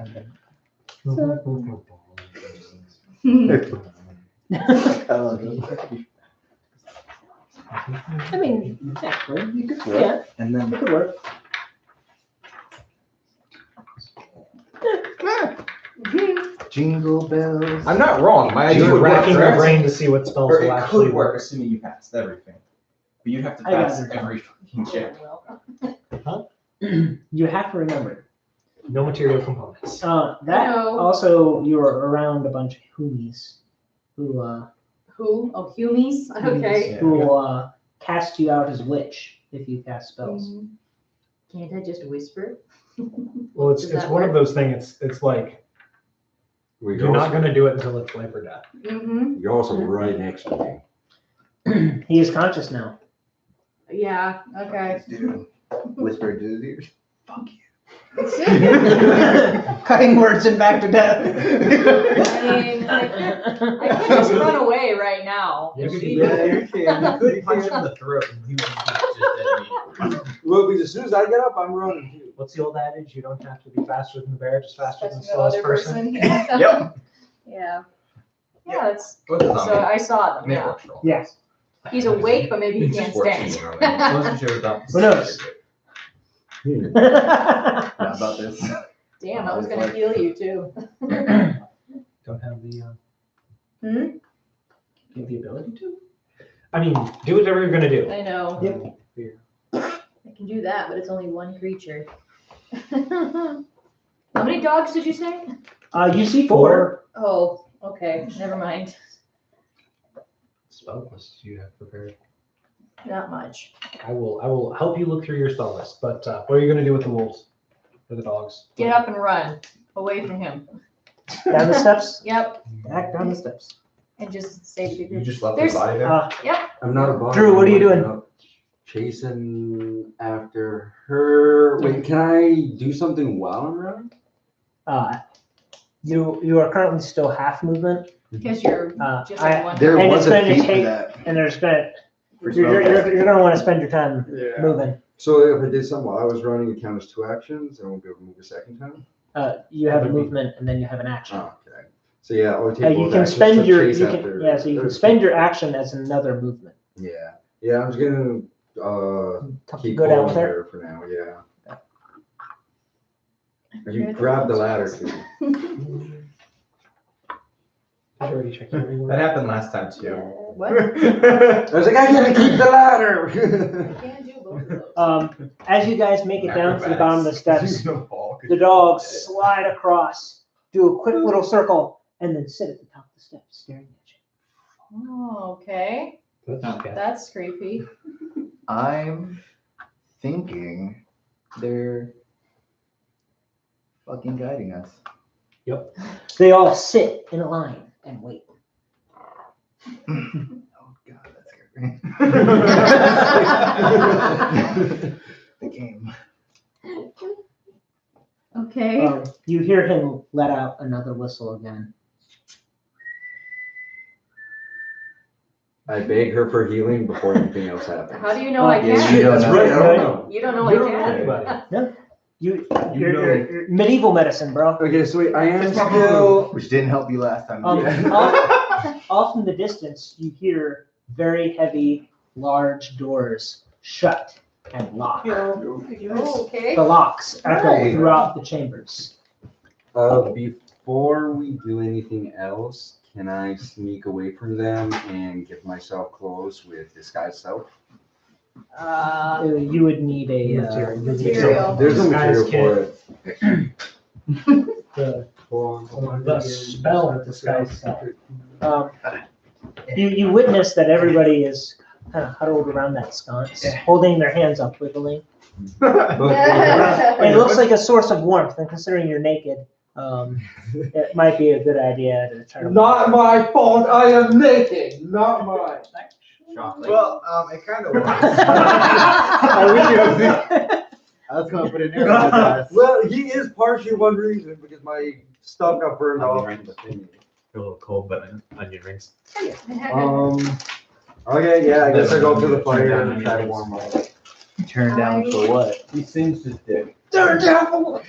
I mean, yeah, You could yeah, And it then could work. jingle bells. I'm not wrong. My idea You're would work. racking your correct? brain to see what spells Or will it actually could work, assuming you passed everything. But you'd have to I got pass it. every fucking check. You have to remember. No material components. That No. also you were around a bunch of Humies who Who? Oh, Humies? Okay. Yeah. who cast you out as witch if you cast spells. Mm. Can't I just whisper? Well, it's Does it's that one of work? those things. It's like Well, you're not gonna do it until it's life or death. Mm-hmm. You're also right next to me. He is conscious now. Yeah, okay. Dude, whisper into his ears. Cutting words and back to death. I mean, I could just run away right now. Yes, you Leave did. it. You can. You could punch him in the throat and he would just dead meat. Well, because as soon as I get up, I'm running too. What's the old adage? You don't have to be faster than the bear, just faster than the That's no slowest other person. Yeah. Yep. Yeah. Yeah, that's, Both of so them. I saw them, It yeah. works for all. Yes. He's awake, but maybe he It can't just works, stand. you know what I mean? Wasn't sure about Who knows? Not about this. Damn, I was gonna heal you too. Don't have the Hmm? you have the ability to. I mean, do whatever you're gonna do. I know. Yep. I can do that, but it's only one creature. How many dogs did you say? You see four. Oh, okay, never mind. Spell list you have prepared. Not much. I will help you look through your spell list. But what are you gonna do with the wolves? Or the dogs? Get up and run away from him. Down the steps. Yep, Back down the steps. and just say to the You group. just left There's- his body there? I'm not a body. Drew, what are you I'm doing? up Chasing after her. Wait, can I do something while I'm running? You are currently still half movement. Because you're just like one. There And was it's a going to feat for take- that. And there's gonna For you're spellcasting. gonna want to spend your time moving. So if I did something while I was running, it counts as 2 actions. I won't be able to move a second time. You have a movement and then you have an action. Oh, okay. So yeah, I'll take You both can actions spend to your chase you after- can yeah, so you can spend your action as another movement. Yeah. Yeah, I'm just gonna keep Go down going with her. there for now. Yeah. I You forget grab the what ladder it's too. Did you already check everything? That happened last time called. too. What? I was like, I gotta keep the ladder. I can't do both of those. As you guys make it down to the bottom of the steps, No fall, 'cause the dogs slide across, do a quick little circle, and then sit at the top of the steps staring at you. Oh, okay. That's not bad. That's creepy. I'm thinking they're fucking guiding us. They all sit in a line and wait. Oh god, that's scary. The game. Okay. You hear him let out another whistle again. I beg her for healing before anything else happens. How do you know I Yeah, can? you don't That's know. right. I don't know. You don't know You I don't know can. anybody. You're medieval medicine, bro. Okay, so wait, I am still. Which didn't help you last time. Off in the distance, you hear very heavy, large doors shut and lock. Oh, okay. The locks echo Right. throughout the chambers. Before we do anything else, can I sneak away from them and get myself close with disguise self? You would need a Material. There's no Disguise material for it. The spell disguise self. You witness that everybody is kind of huddled around that sconce, holding their hands up, wiggling. It looks like a source of warmth, and considering you're naked, it might be a good idea to try to. Not my fault. I am naked. Not mine. Chocolate. Well, it kind of was. I wish it I was gonna put it in there. Well, he is partially one reason because my stuff got burned off in the thing. A little cold, but onion rings. Okay, yeah, I guess I go up to the fire and try to warm up. Turn down for what? He sings his dick. Turn down for what?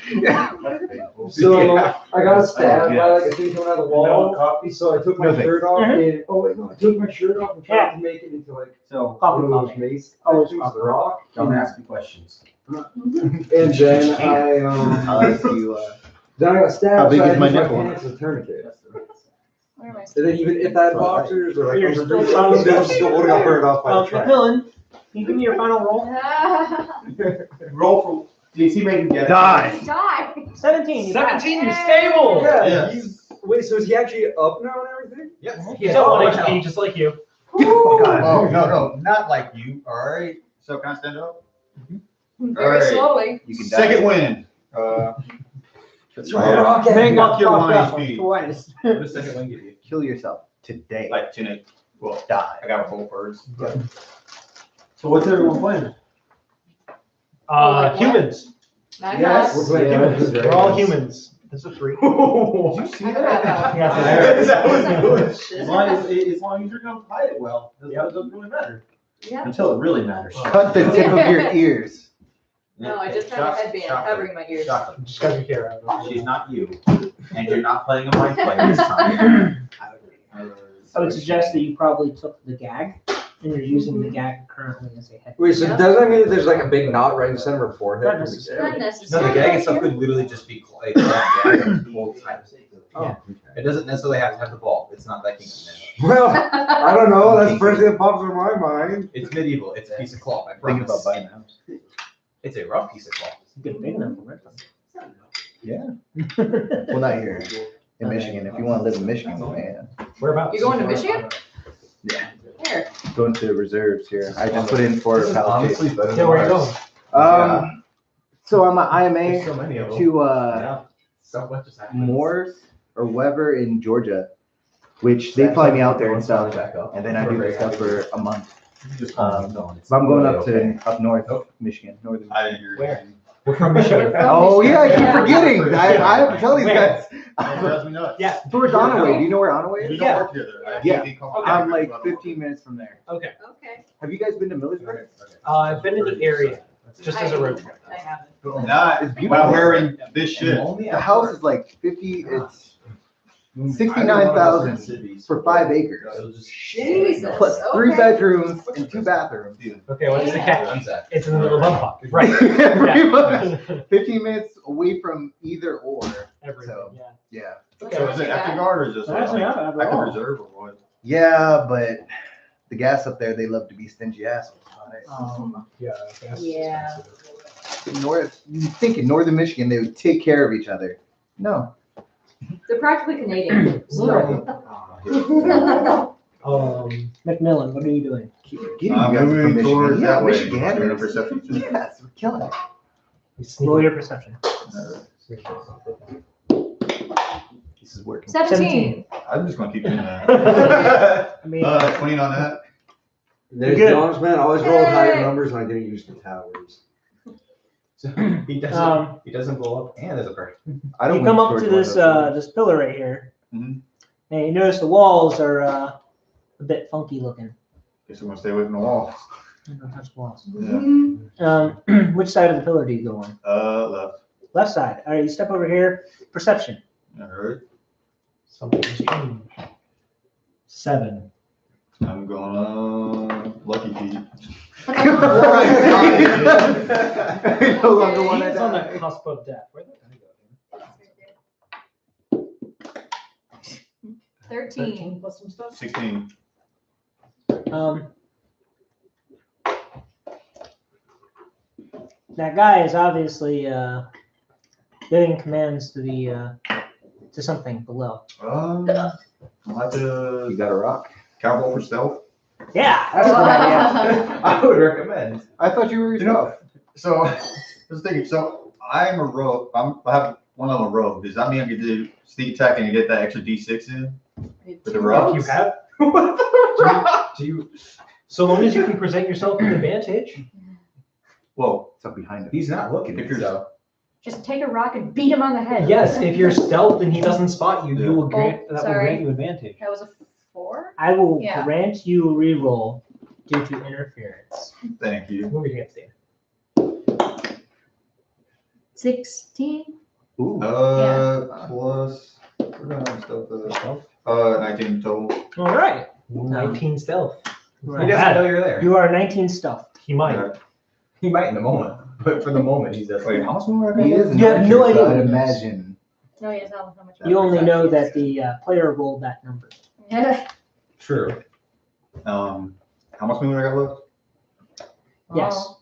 So I got stabbed Yeah. by like a thing coming out of the wall. coffee. So I took my No, thanks. shirt off Mhm. and I took my shirt off and tried to make it into like So, one of those mace. Always things, coffee. the rock. don't ask me questions. And then I'll ask you, then I got stabbed. How big so I is my used nipple? pants as a tourniquet. Where am I? And then even if I had boxers or like You're underneath, still I still would have got burned off by the track. Macmillan, can you give me your final roll? Roll for. Is he making guesses? Die. Die. 17. You passed. 17, you're stable. Yeah, Yeah. wait, so is he actually up now and everything? Yes. He's at 1 HP, just like you. Oh, no, not like you, all right? So can I stand up? Very Alright. slowly. You can die. Second win. That's Fuck your line speed. Twice. What does second wing give you? Kill yourself today. Like, well, Die. I got a both birds. So what's everyone playing? Like what? Humans. Not Yes, us. we're playing humans. We're all humans. That's a 3. Did you see I forgot that one. Yeah. That was good. Shit. As long as you're gonna fight it well, it doesn't really matter. Yeah. Until it really matters. Cut the tip of your ears. No, I just have a headband covering my ears. Chocolate. Just gotta be careful. She's not you, and you're not playing a mind play this time. I would suggest that you probably took the gag and you're using the gag currently as a head. Wait, so does that mean that there's like a big knot right in the center of her forehead? Not necessarily. Not No, necessarily. the gag itself could literally just be like that gag the whole time. Oh, It doesn't necessarily have to have the ball. It's not that kinky. well, I don't know. That's the first thing that pops in my mind. It's medieval. It's a piece of cloth. I Thinking promise. about buying a house. It's a rough piece of cloth. Good big number, right? Well, not here in Michigan. If you want to live in Michigan, man. Whereabouts? You going to Michigan? Yeah. Where? Going to reserves here. I just put in for Palisades. Honestly, better than Yeah, where you ours. going? So I'm an There's IMA so many of them. to Yeah. So much is happening. Moores or Weber in Georgia, which they fly me out there and stuff, and then I do this stuff for a month. Just But it's I'm going up okay. to up north, Michigan, northern. I didn't hear Where? it. We're from Michigan. Oh yeah, I keep Yeah. forgetting. I have to tell these Where? guys. That drives me nuts. Yeah. Where's Onaway? Do you know where Onaway We is? don't work together. I Yeah. can't call- I'm like 15 minutes from there. Okay. Okay. Have you guys been to Millersburg? I've been in the area, just as a road trip. I haven't. Not It's beautiful. while wearing this shit. The house is like 50. It's 69,000 for 5 acres, Jesus. plus 3 okay. bedrooms and 2 bathrooms. Okay, what's the Yeah. catch? It's in the middle of Bumfuck. Right. Pretty much. Yeah. 15 minutes away from either or. Everything, So. yeah. Yeah. So is it after guard or is this That's like not bad at active all. reserve or what? Yeah, but the gas up there, they love to be stingy assholes on it. Yeah. I guess. Yeah. North, you think in northern Michigan they would take care of each other. No. They're practically Canadian. Macmillan, what are you doing? Keep forgetting I'm you guys are from moving towards Michigan. Yeah, that way. Michigan. Under perception. Yes, we're killing it. Roll your perception. This is working. 17. I'm just gonna keep doing that. I mean, 20 on that. There's Good. the honest man. I always roll higher Yay. numbers and I didn't use the towers. So he doesn't. Um, he doesn't blow up, and there's a bird. I don't you come win up to towards this one of those. this pillar right here, Mhm. and you notice the walls are a bit funky looking. Guess I'm gonna stay away from the wall. Don't touch the walls. Yeah. Which side of the pillar do you go on? Left. Left side. All right, you step over here. Perception. All right. Something's changed. 7. I'm going Lucky Feet. I no longer want He's on to the cusp of death. Where'd that guy go? 13. Plus some stuff. 16. That guy is obviously giving commands to the to something below. I'll have to You got a rock? cowboy for stealth. Yeah, that's a good idea. I would recommend. I thought you were You know, so just thinking. So I'm a rogue. I have one on a rogue. Does that mean I can do sneak attack and get that extra D6 in with the If rogue? you have. Do you? So long as you can present yourself with advantage. Whoa. It's up behind him. He's not looking. If you're So Just take a rock and beat him on the head. Yes, if you're stealth and he doesn't spot you, you will grant Oh, that will sorry. grant you advantage. That was a 4? I will Yeah. grant you a reroll due to interference. Thank you. Move your hands, Dan. 16. Ooh. Plus, we're gonna have stuff, 19 total. All right. 19 stealth. He doesn't know you're there. You are 19 stealth. He might. Yeah. He might in a moment, but for the moment, he's just Wait, how much more? He is an You have archer, no so idea I'd what it is. imagine. No, yes, how much? You only know that the player rolled that number. Yeah. true. How much movement I got left? Yes.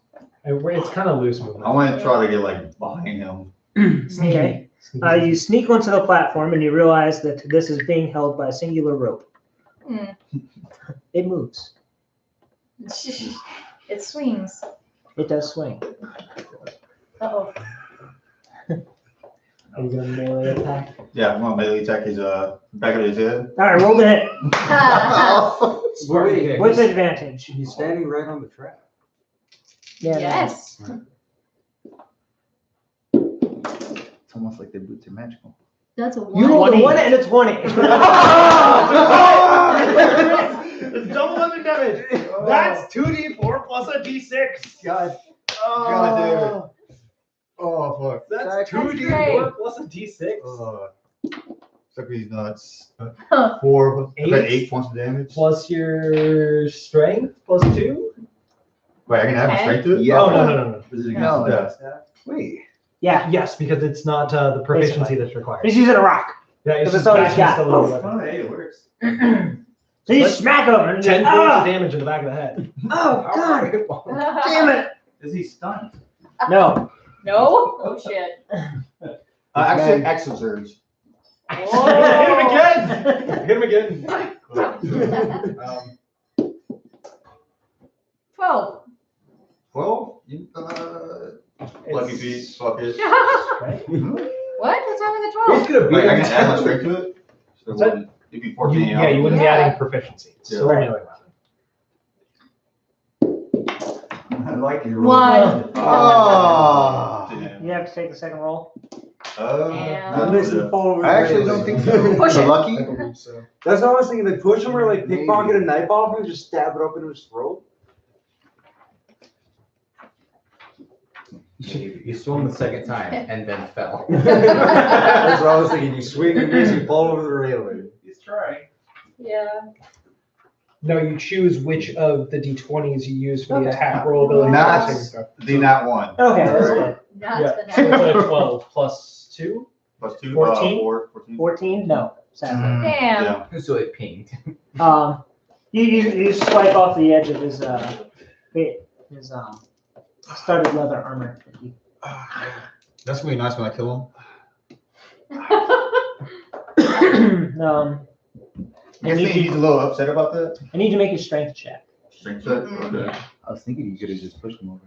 It's kind of loose movement. I want to try to get like behind him. Okay. You sneak onto the platform and you realize that this is being held by a singular rope. Mm. It moves. It swings. It does swing. Uh-oh. Are you going to melee attack? Yeah, I'm gonna melee attack his back of his head. All right, roll the hit Wait, kick. with advantage. he's standing right on the trap. Yeah. Yes. It's almost like the boots are magical. That's a You one. rolled a 1 and a 20. It's double under damage. That's 2d4 plus a d6. God. God damn it. Oh, fuck. That's great. 2d4 plus a d6. Except he's nuts. Huh. 4, Eight. 8 points of damage. Plus your strength plus 2. Wait, I can add my Okay. strength to it? Yeah. Oh, no. Is it No. against Yeah. Wait. Yeah. Yes, because it's not the proficiency that's required. He's using a rock. Yeah, Because just it's all he's bashing got. still in the weapon. Oh, hey, it works. So you smack him and 10 just, points of ah! damage in the back of the head. Oh, God. Damn it. Is he stunned? No. No? Oh, shit. Actually, exo surge. Hit him again. 12. 12? Lucky feet, fuck it. What? What's wrong with the He's 12? gonna beat Wait, I can him. add my strength to it? So What's that? it'd be 14. Yeah, you wouldn't be Yeah. adding proficiency. It's still a Right. melee weapon. I like your 1. Oh. You have to take the second roll. Yeah. Listen, fall over I the actually rail. don't think so. Push it. Lucky? That's what I was thinking. They push him or like pickpocket a knife off him and just stab it up into his throat. You swung the second time and then fell. That's what I was thinking. You swing and miss, you fall over the railing. He's trying. Yeah. No, you choose which of the d20s you use for the Okay. attack roll ability. Not and stuff. the not one. Okay, that's good. That's Yeah, the so next it's a one. 12 plus 2. Plus 2, 14? 14. 14? No. Sadly. Damn. Yeah. So it pinged. You swipe off the edge of his studded leather armor. That's gonna be nice when I kill I him. need He's a little upset about that. you to make a strength check. Strength check? Okay. I was thinking you could have just pushed him over.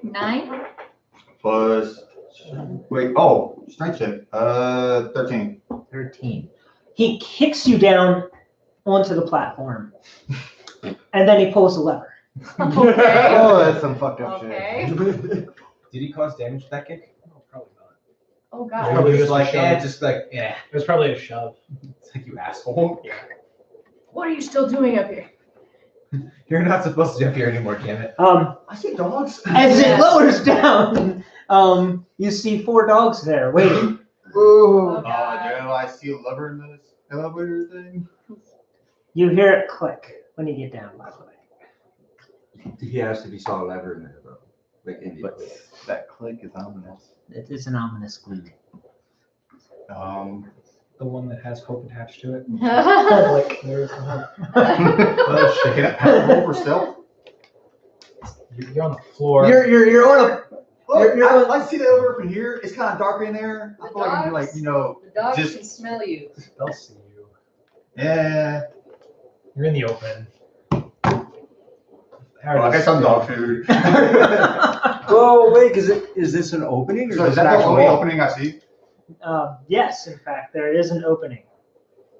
9. Plus, strength check. 13. 13. He kicks you down onto the platform, and then he pulls the lever. Okay. Oh, that's some fucked up Okay. Did he cause damage with that kick? No, probably not. Oh, Yeah. God. Probably just just like, a yeah, shove. just like, yeah. It was probably a shove. It's like, you asshole. What are you still doing up here? You're not supposed to be up here anymore, damn it. I see dogs. As it Yeah. lowers down, you see 4 dogs there waiting. Oh, Oh, God. do I see a lever in this elevator thing? You hear it click when you get down, by the way. He asked if he saw a lever in there, though. Like in But that click is ominous. It is an ominous click. The one that has hope attached to it. Oh, Like, there's the hope. Oh shit! Can I roll for stealth? You're on the floor. You're on a Look, I see the elevator from here. It's kind of darker in there. I The feel like I'm dogs? like, you know, The dogs Just- can smell you. They'll see you. yeah. You're in the open. Well, I guess I'm dog food. Oh, wait, is this an opening? Or So is is this that an the actual only wall? opening I see? Yes, in fact, there is an opening.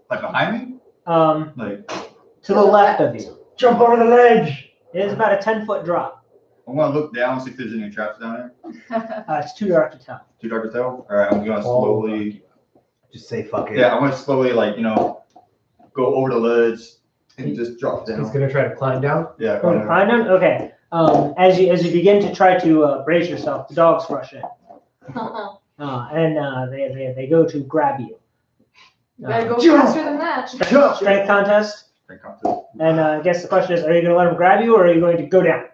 Like behind me? To Like, the left of you. Jump over the ledge. It is about a 10-foot drop. I want to look down, see if there's any traps down there. It's too dark to tell. Too dark to tell? Alright, I'm gonna slowly. Just say fuck it. Yeah, I'm gonna slowly, like, you know, go over the ledge and just drop He's down. gonna try to climb down. Yeah, Oh, kinda. climb down? Okay. As you begin to try to brace yourself, the dogs rush in. And they go to grab you. You better go faster than that. Strength contest. Strength contest. And I guess the question is, are you going to let them grab you or are you going to go down?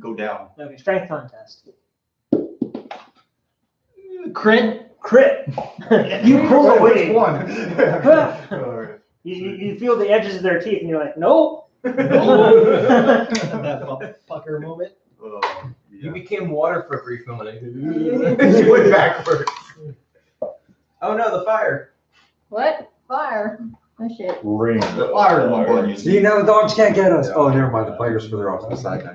Go down. Okay, strength contest. Crit. You pull away. One. You feel the edges of their teeth and you're like, no. That fucker moment. You became water for a brief moment. You went backwards. Oh no, the fire. What? Fire. Oh shit. Ring. The fire is one button you See, now the dogs can't get us. Oh, never mind. The fire's further off to the side now.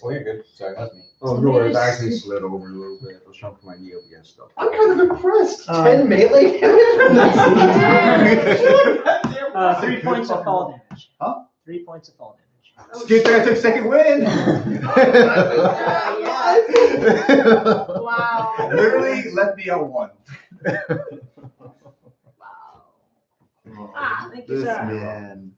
Oh, you're good. Sorry, that's me. Oh, no, it actually slid over a little bit. I was trying to put my knee up against stuff. I'm kind of impressed. 10 melee damage? 3 points of fall damage. Huh? 3 points of fall damage. Skate there, took second win. Wow. Literally left me on one. Ah, thank you, This sir. man.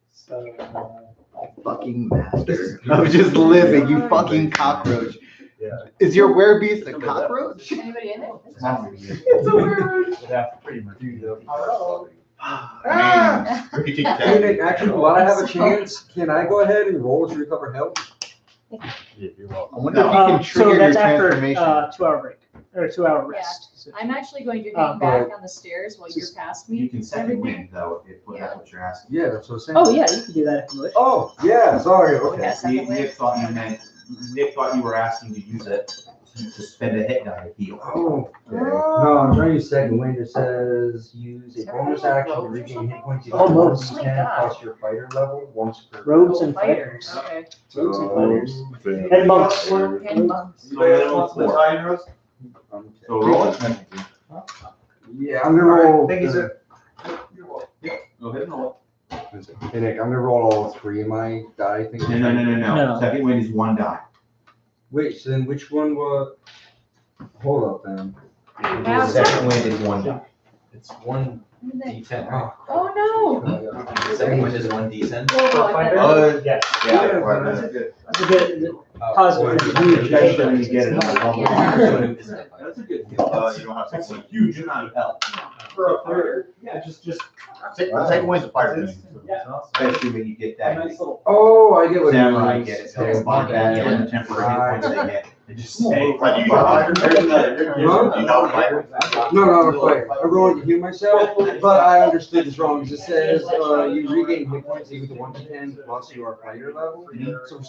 Fucking master. I'm just living, you fucking cockroach. Yeah. Is your werebeast a cockroach? Anybody in there? It's a werebeast. Yeah, pretty much. I mean, Ricky Tikki Hey, Tacky. Nick, actually, while I have a chance, can I go ahead and roll to recover health? You're welcome. I wonder if you can So trigger your that's after transformation. 2-hour break or 2-hour rest. So- I'm actually going to Oh, hang back on the stairs while you're past me. You can second Everything. wind though, if that's what you're asking. Yeah, that's what I'm saying. Oh yeah, you can do that if you wish. Oh, yeah, sorry. Yeah, Okay. second wind. Nick thought you were asking to use it to spend a hit die to heal. Oh, okay. No, I'm trying to use second wind. It says use a bonus action to regain hit points equal to Almost. 1d10 plus your fighter level once per. Rogues Oh, and fighters. Okay. Rogues and fighters. And monks. And monks. So roll it. Yeah, I'm gonna roll. Thank you, sir. Go ahead and roll Hey Nick, I'm gonna roll all 3 of my die. I think. it. No. No. Second wind is one die. Wait, so then which one was? Hold up, then. You have Second wind is one die. It's one something. d10, right? Oh no. Second wind is one d10. Oh, I thought- Yes. Yeah, right, that's good. That's a good positive. Especially when you get it on the level. Yeah. That's a good You deal. don't have That's to. a huge amount of help. For a fire. Yeah, just. Second wind's a fire thing. Especially when you get that. Nice little. Oh, I get what Samurai you get it. mean. So mark that and the temporary hit points they get. They just stay. Right, you got fire? There's another. Huh? You got fire? No, not a fight. I rolled to heal myself, but I understood this wrong. It says you regain hit points equal to 1d10 plus your fighter level. So for some